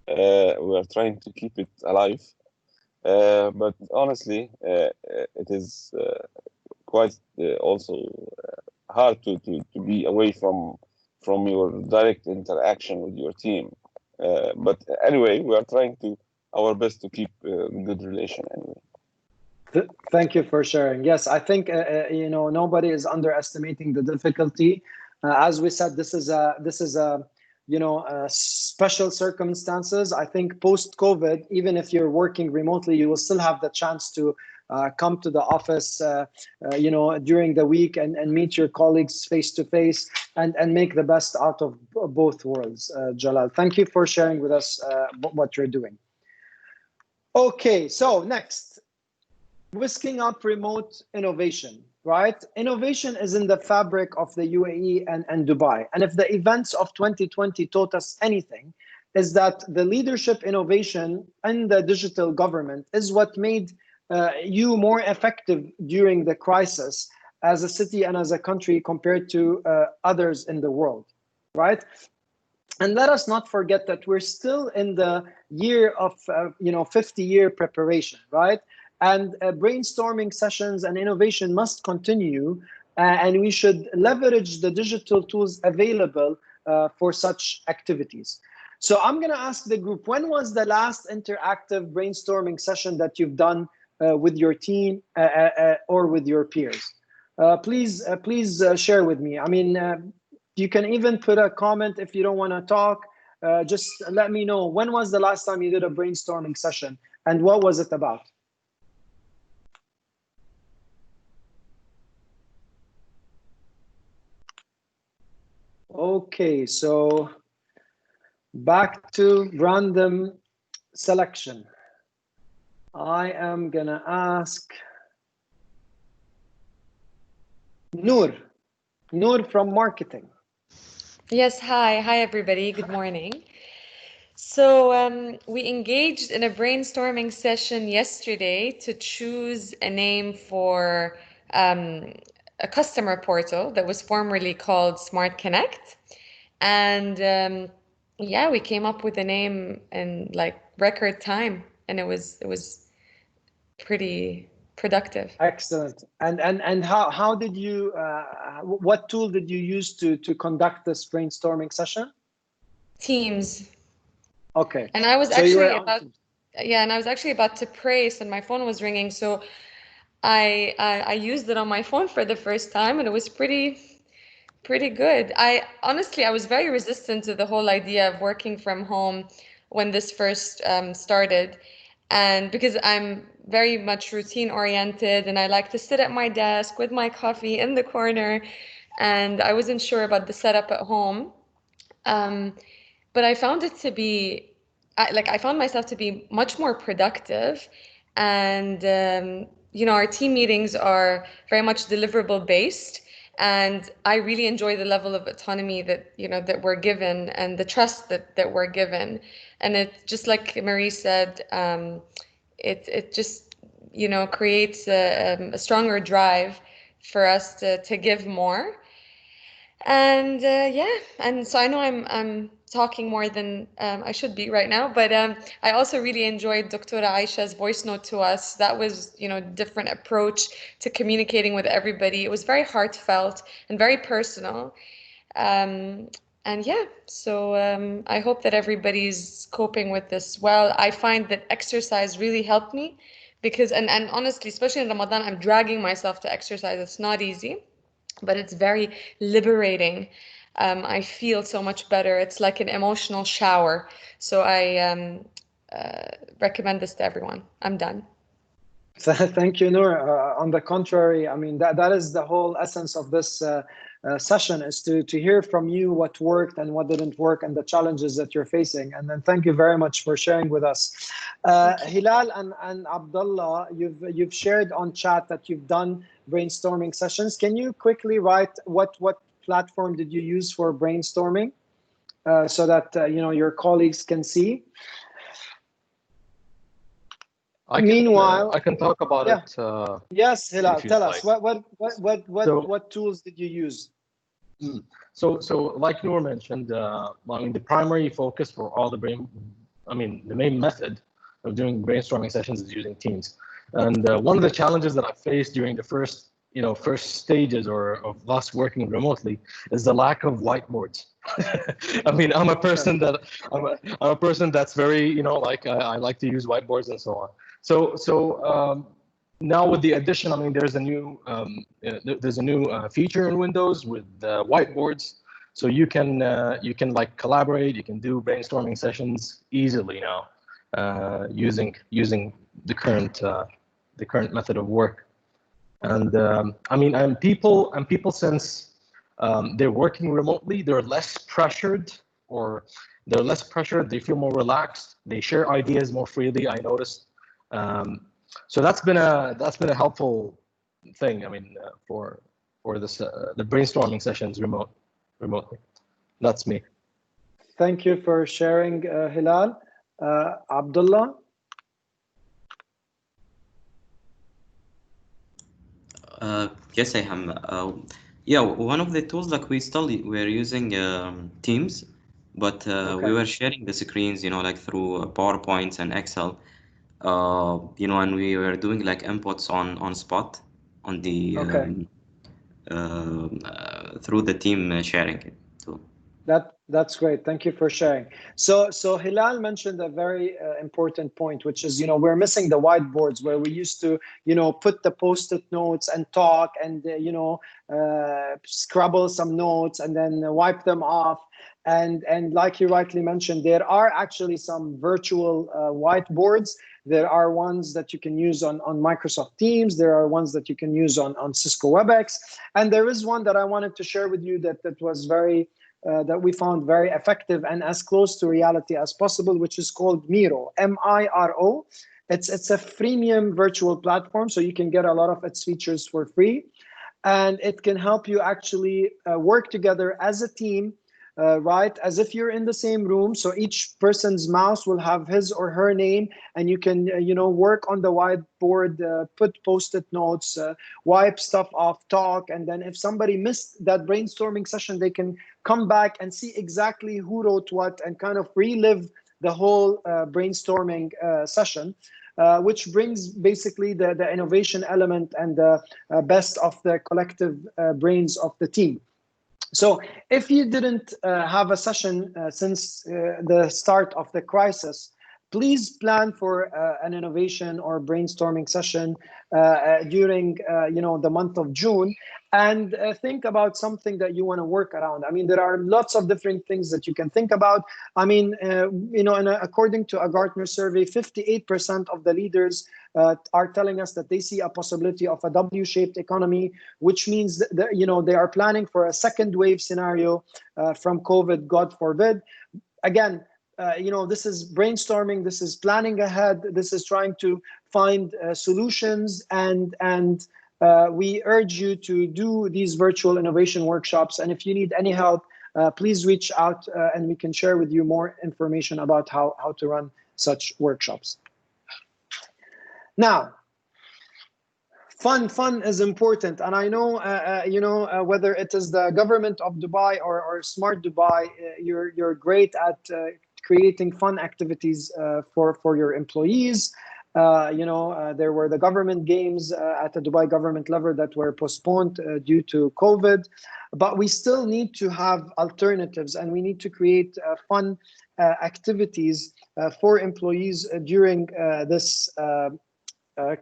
We are trying to keep it alive. But honestly, it is quite also hard to be away from your direct interaction with your team. But anyway, we are trying our best to keep a good relation anyway. Thank you for sharing. Yes, I think nobody is underestimating the difficulty. As we said, this is a special circumstances. I think post-COVID, even if you're working remotely, you will still have the chance to come to the office, during the week and meet your colleagues face to face and make the best out of both worlds. Jalal, thank you for sharing with us what you're doing. Okay, so next, whisking up remote innovation, right? Innovation is in the fabric of the UAE and Dubai. And if the events of 2020 taught us anything, is that the leadership innovation and the digital government is what made you more effective during the crisis as a city and as a country compared to others in the world, right? And let us not forget that we're still in the year of 50-year preparation, right? And brainstorming sessions and innovation must continue, and we should leverage the digital tools available for such activities. So I'm going to ask the group, when was the last interactive brainstorming session that you've done with your team or with your peers? Please share with me. I mean, you can even put a comment if you don't want to talk. Just let me know, when was the last time you did a brainstorming session and what was it about? Okay, so back to random selection. I am gonna ask Noor from marketing. Yes, hi everybody, good morning. So we engaged in a brainstorming session yesterday to choose a name for a customer portal that was formerly called Smart Connect. And yeah, we came up with a name in like record time, and it was pretty productive. Excellent. And how did you what tool did you use to conduct this brainstorming session? Teams. Okay. And I was actually about to pray, and my phone was ringing, so I used it on my phone for the first time, and it was pretty good. I was very resistant to the whole idea of working from home when this first started, and because I'm very much routine oriented and I like to sit at my desk with my coffee in the corner, and I wasn't sure about the setup at home. But I found it to be, I found myself to be much more productive. And, our team meetings are very much deliverable based. And I really enjoy the level of autonomy that, that we're given, and the trust that we're given. And it, just like Marie said, it just, creates a stronger drive for us to give more. And and so I know I'm talking more than I should be right now, but I also really enjoyed Dr. Aisha's voice note to us. That was, different approach to communicating with everybody. It was very heartfelt and very personal. And yeah, so I hope that everybody's coping with this well. I find that exercise really helped me because, and honestly, especially in Ramadan, I'm dragging myself to exercise. It's not easy, but it's very liberating. I feel so much better. It's like an emotional shower. So I recommend this to everyone. I'm done. Thank you, Noor. On the contrary, I mean, that is the whole essence of this session, is to hear from you what worked and what didn't work and the challenges that you're facing. And then thank you very much for sharing with us. Hilal and Abdullah, you've shared on chat that you've done brainstorming sessions. Can you quickly write what platform did you use for brainstorming so that your colleagues can see? Meanwhile, I can talk about it. Yes, Hilal, tell us like. what tools did you use? So like Noor mentioned, I mean, the primary focus for all the main method of doing brainstorming sessions is using Teams. And one of the challenges that I faced during the first stages of us working remotely is the lack of whiteboards. I mean, I'm a person that's very, I like to use whiteboards and so on. So now with the addition, I mean, there's a new feature in Windows with whiteboards, so you can like collaborate, you can do brainstorming sessions easily now using the current method of work. And people since they're working remotely, they're less pressured, they feel more relaxed, they share ideas more freely, I noticed. So that's been a helpful thing. I mean, for this the brainstorming sessions remotely. That's me. Thank you for sharing, Hilal. Abdullah. Yes, I am. Yeah, one of the tools like we're using Teams, but we were sharing the screens, like through PowerPoints and Excel. And we were doing like inputs on spot on the through the team sharing tool. That's great. Thank you for sharing. So Hilal mentioned a very important point, which is, we're missing the whiteboards where we used to, put the post-it notes and talk and, scribble some notes and then wipe them off. And like you rightly mentioned, there are actually some virtual whiteboards. There are ones that you can use on Microsoft Teams. There are ones that you can use on Cisco WebEx. And there is one that I wanted to share with you that was very that we found very effective and as close to reality as possible, which is called Miro, M-I-R-O. It's a freemium virtual platform, so you can get a lot of its features for free. And it can help you actually work together as a team, right? As if you're in the same room. So each person's mouse will have his or her name, and you can, work on the whiteboard, put post-it notes, wipe stuff off, talk. And then if somebody missed that brainstorming session, they can come back and see exactly who wrote what and kind of relive the whole brainstorming session. Which brings basically the innovation element and the best of the collective brains of the team. So if you didn't have a session since the start of the crisis, please plan for an innovation or brainstorming session during the month of June, and think about something that you want to work around. I mean, there are lots of different things that you can think about. I mean, according to a Gartner survey, 58% of the leaders are telling us that they see a possibility of a W-shaped economy, which means that they are planning for a second wave scenario from COVID, God forbid. Again, this is brainstorming, this is planning ahead, this is trying to find solutions, and we urge you to do these virtual innovation workshops. And if you need any help, please reach out and we can share with you more information about how to run such workshops. Now, fun is important, and I know whether it is the government of Dubai or Smart Dubai, you're great at creating fun activities for your employees. There were the government games at the Dubai government level that were postponed due to COVID, but we still need to have alternatives, and we need to create fun activities for employees during this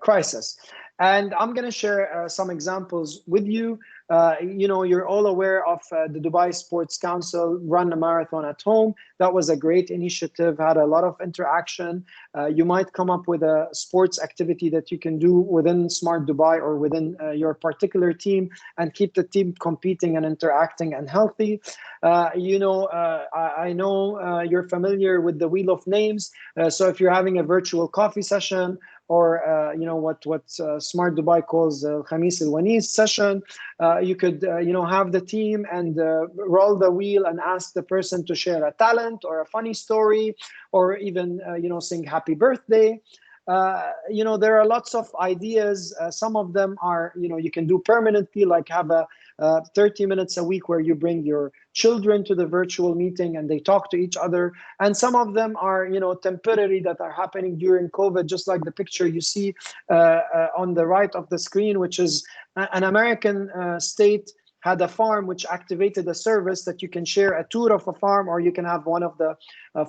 crisis. And I'm going to share some examples with you. You know, you're all aware of the Dubai Sports Council Run a Marathon at Home. That was a great initiative, had a lot of interaction. You might come up with a sports activity that you can do within Smart Dubai or within your particular team and keep the team competing and interacting and healthy. You know, I know you're familiar with the Wheel of Names. So if you're having a virtual coffee session, or you know what Smart Dubai calls Khamis al-Wanis session, you could you know, have the team and roll the wheel and ask the person to share a talent or a funny story, or even you know, sing happy birthday. You know, there are lots of ideas. Some of them are, you know, you can do permanently, like have a 30 minutes a week where you bring your children to the virtual meeting and they talk to each other. And some of them are, you know, temporary, that are happening during COVID, just like the picture you see on the right of the screen, which is an American state had a farm which activated a service that you can share a tour of a farm, or you can have one of the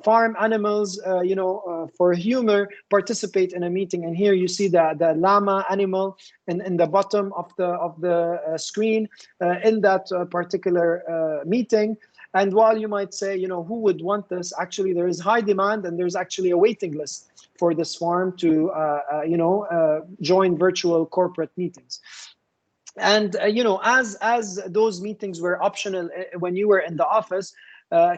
farm animals, you know, for humor, participate in a meeting. And here you see the llama animal in the bottom of the screen in that particular meeting. And while you might say, you know, who would want this? Actually, there is high demand, and there's actually a waiting list for this farm to, you know, join virtual corporate meetings. And you know, as those meetings were optional when you were in the office,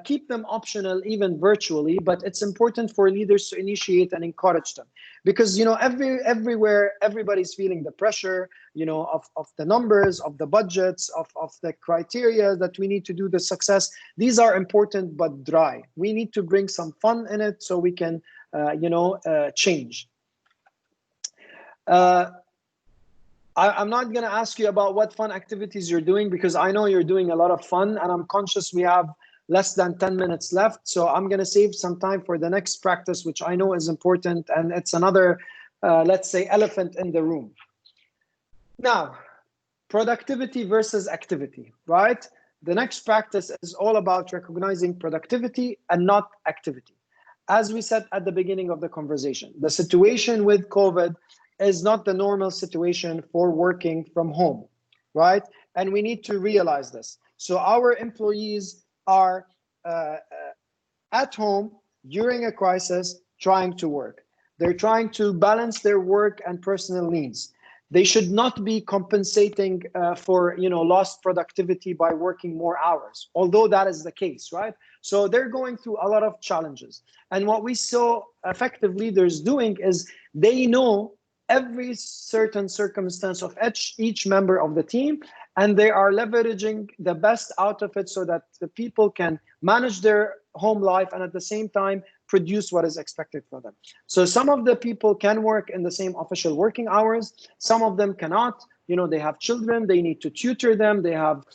keep them optional even virtually. But it's important for leaders to initiate and encourage them, because you know, everywhere everybody's feeling the pressure, you know, of the numbers, of the budgets, of the criteria that we need to do the success. These are important but dry. We need to bring some fun in it so we can you know, change. I'm not going to ask you about what fun activities you're doing, because I know you're doing a lot of fun, and I'm conscious we have less than 10 minutes left. So I'm going to save some time for the next practice, which I know is important. And it's another, let's say, elephant in the room. Now, productivity versus activity, right? The next practice is all about recognizing productivity and not activity. As we said at the beginning of the conversation, the situation with COVID is not the normal situation for working from home, right? And we need to realize this. So our employees are at home during a crisis trying to work. They're trying to balance their work and personal needs. They should not be compensating for, you know, lost productivity by working more hours, although that is the case, right? So they're going through a lot of challenges. And what we saw effective leaders doing is they know every certain circumstance of each member of the team, and they are leveraging the best out of it so that the people can manage their home life and at the same time produce what is expected for them. So some of the people can work in the same official working hours, some of them cannot. You know, they have children, they need to tutor them, they have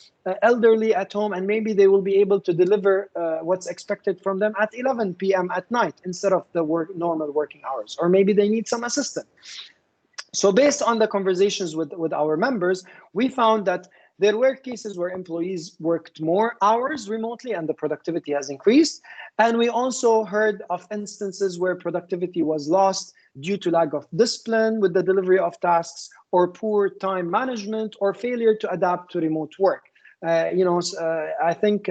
elderly at home, and maybe they will be able to deliver what's expected from them at 11 p.m. at night instead of the normal working hours, or maybe they need some assistance. So based on the conversations with our members, we found that there were cases where employees worked more hours remotely and the productivity has increased. And we also heard of instances where productivity was lost due to lack of discipline with the delivery of tasks, or poor time management, or failure to adapt to remote work. You know, I think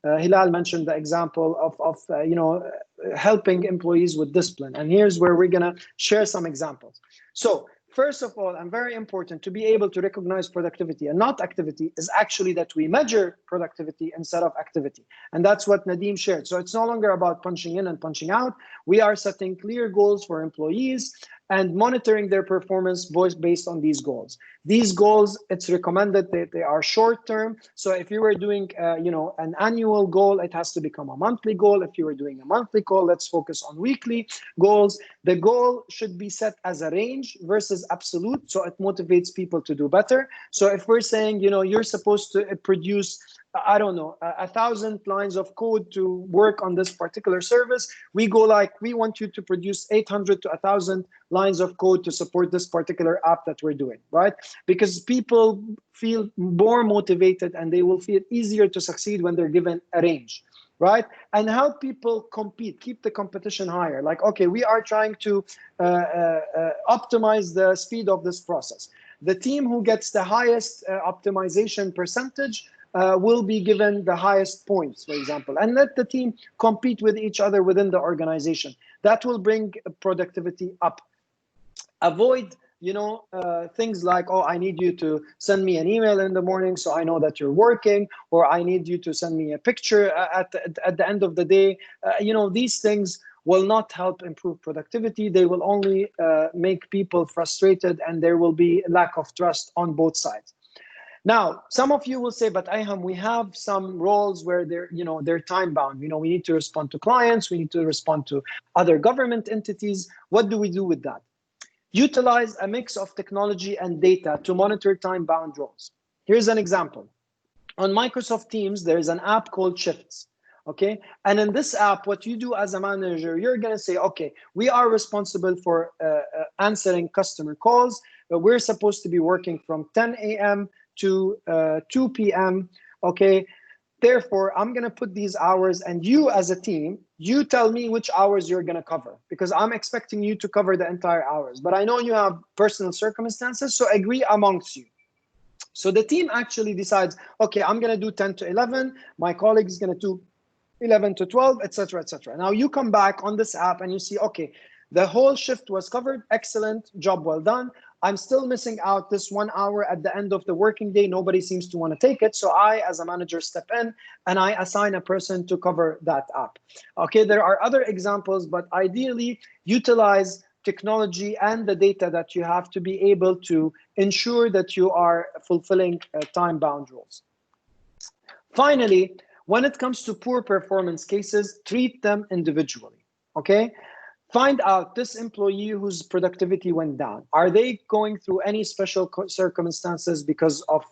Hilal mentioned the example of you know, helping employees with discipline. And here's where we're gonna share some examples. So first of all, and very important to be able to recognize productivity and not activity, is actually that we measure productivity instead of activity. And that's what Nadeem shared. So it's no longer about punching in and punching out. We are setting clear goals for employees and monitoring their performance based on these goals. These goals, it's recommended that they are short term. So if you were doing you know, an annual goal, it has to become a monthly goal. If you were doing a monthly goal, let's focus on weekly goals. The goal should be set as a range versus absolute, so it motivates people to do better. So if we're saying, you know, you're supposed to produce, I don't know, 1,000 lines of code to work on this particular service, we go like, we want you to produce 800 to 1,000 lines of code to support this particular app that we're doing, right? Because people feel more motivated and they will feel easier to succeed when they're given a range, right? And help people compete, keep the competition higher. Like, okay, we are trying to optimize the speed of this process. The team who gets the highest optimization percentage will be given the highest points, for example, and let the team compete with each other within the organization. That will bring productivity up. Avoid things like, oh, I need you to send me an email in the morning so I know that you're working, or I need you to send me a picture at the end of the day. These things will not help improve productivity. They will only make people frustrated, and there will be a lack of trust on both sides. Now, some of you will say, but Ayham, we have some roles where they're time bound. We need to respond to clients, we need to respond to other government entities. What do we do with that? Utilize a mix of technology and data to monitor time-bound roles. Here's an example. On Microsoft Teams, there is an app called Shifts, okay? And in this app, what you do as a manager, you're gonna say, okay, we are responsible for answering customer calls. We're supposed to be working from 10 a.m. to 2 p.m., okay? Therefore, I'm going to put these hours, and you as a team, you tell me which hours you're going to cover, because I'm expecting you to cover the entire hours. But I know you have personal circumstances, so agree amongst you. So the team actually decides, okay, I'm going to do 10 to 11. My colleague is going to do 11 to 12, etc., etc. Now you come back on this app and you see, okay, the whole shift was covered. Excellent job, well done. I'm still missing out this 1 hour at the end of the working day. Nobody seems to want to take it. So I, as a manager, step in and I assign a person to cover that app. Okay, there are other examples, but ideally utilize technology and the data that you have to be able to ensure that you are fulfilling time-bound roles. Finally, when it comes to poor performance cases, treat them individually, okay? Find out this employee whose productivity went down. Are they going through any special circumstances because of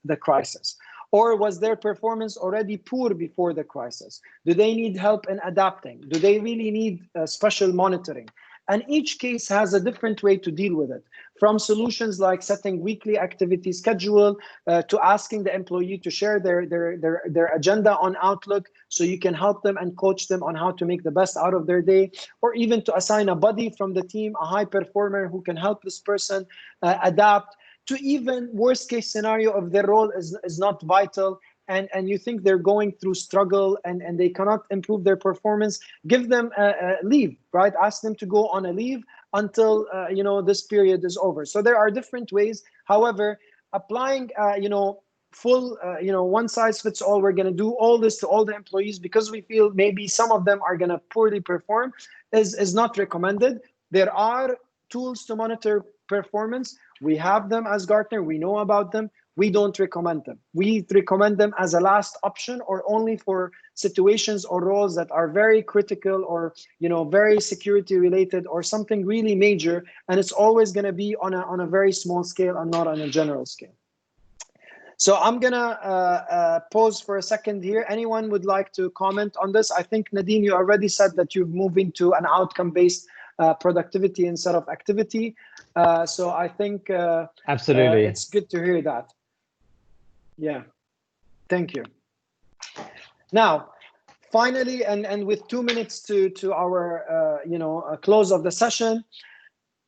the crisis? Or was their performance already poor before the crisis? Do they need help in adapting? Do they really need special monitoring? And each case has a different way to deal with it, from solutions like setting weekly activity schedule to asking the employee to share their agenda on Outlook so you can help them and coach them on how to make the best out of their day, or even to assign a buddy from the team, a high performer who can help this person adapt, to even worst case scenario if their role is not vital and you think they're going through struggle and they cannot improve their performance, give them a leave, right? Ask them to go on a leave until this period is over. So there are different ways. However, applying full one size fits all, we're going to do all this to all the employees because we feel maybe some of them are going to poorly perform is not recommended. There are tools to monitor performance. We have them as Gartner. We know about them. We don't recommend them. We recommend them as a last option or only for situations or roles that are very critical or very security related or something really major. And it's always going to be on a very small scale and not on a general scale. So I'm going to pause for a second here. Anyone would like to comment on this? I think, Nadine, you already said that you're moving to an outcome-based productivity instead of activity. So I think absolutely, it's good to hear that. Yeah, thank you. Now, finally, and with 2 minutes to our close of the session,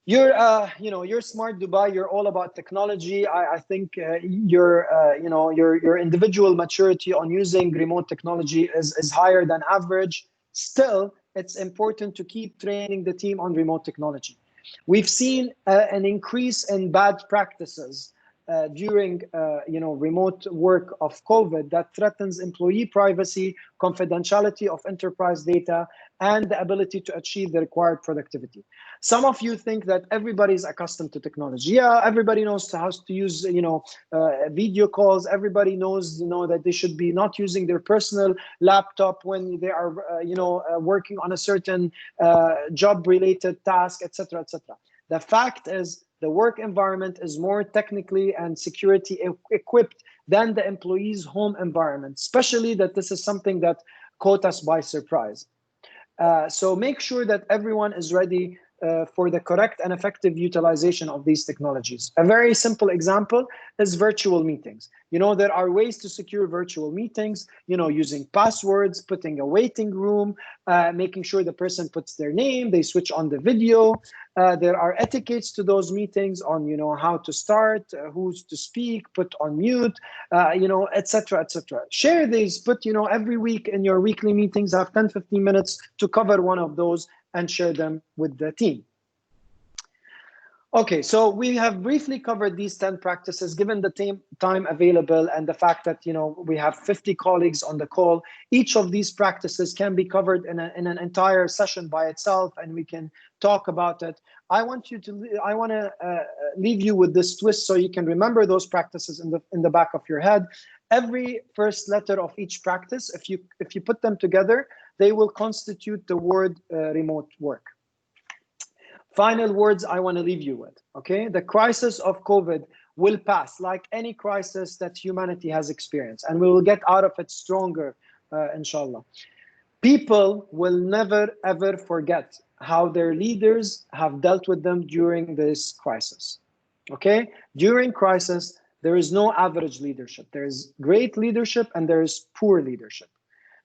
you're Smart Dubai. You're all about technology. I think your individual maturity on using remote technology is higher than average. Still, it's important to keep training the team on remote technology. We've seen an increase in bad practices during remote work of COVID that threatens employee privacy, confidentiality of enterprise data, and the ability to achieve the required productivity. Some of you think that everybody's accustomed to technology. Yeah, everybody knows how to use video calls. Everybody knows that they should be not using their personal laptop when they are working on a certain job-related task, etc., etc. The fact is, the work environment is more technically and security equipped than the employee's home environment, especially that this is something that caught us by surprise. So make sure that everyone is ready for the correct and effective utilization of these technologies. A very simple example is virtual meetings. You know, there are ways to secure virtual meetings, you know, using passwords, putting a waiting room, making sure the person puts their name, they switch on the video. There are etiquettes to those meetings on, you know, how to start, who's to speak, put on mute, you know, etc., etc. Share these, put, you know, every week in your weekly meetings, have 10, 15 minutes to cover one of those and share them with the team. Okay, so we have briefly covered these 10 practices, given the time available and the fact that, you know, we have 50 colleagues on the call. Each of these practices can be covered in an entire session by itself, and we can talk about it. I want to leave you with this twist so you can remember those practices in the back of your head. Every first letter of each practice, if you put them together, they will constitute the word remote work. Final words I want to leave you with, okay? The crisis of COVID will pass like any crisis that humanity has experienced, and we will get out of it stronger, inshallah. People will never, ever forget how their leaders have dealt with them during this crisis, okay? During crisis, there is no average leadership. There is great leadership and there is poor leadership.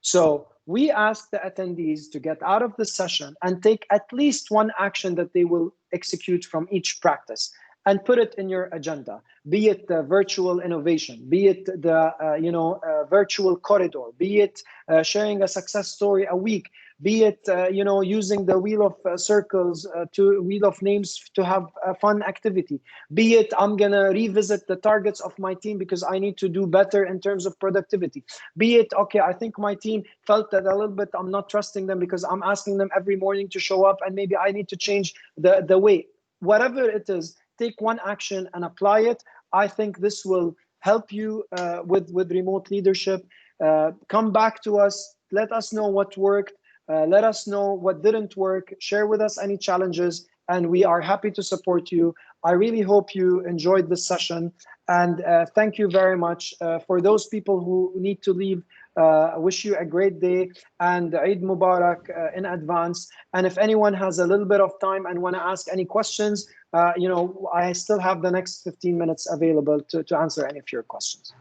So we ask the attendees to get out of the session and take at least one action that they will execute from each practice and put it in your agenda, be it the virtual innovation, be it the virtual corridor, be it sharing a success story a week, be it using the wheel of circles to wheel of names to have a fun activity, be it I'm gonna revisit the targets of my team because I need to do better in terms of productivity, be it okay, I think my team felt that a little bit I'm not trusting them because I'm asking them every morning to show up and maybe I need to change the way. Whatever it is, take one action and apply it. I think this will help you with remote leadership. Come back to us, let us know what worked, let us know what didn't work, share with us any challenges, and we are happy to support you. I really hope you enjoyed this session, and thank you very much. For those people who need to leave, I wish you a great day and Eid Mubarak in advance. And if anyone has a little bit of time and want to ask any questions, I still have the next 15 minutes available to answer any of your questions.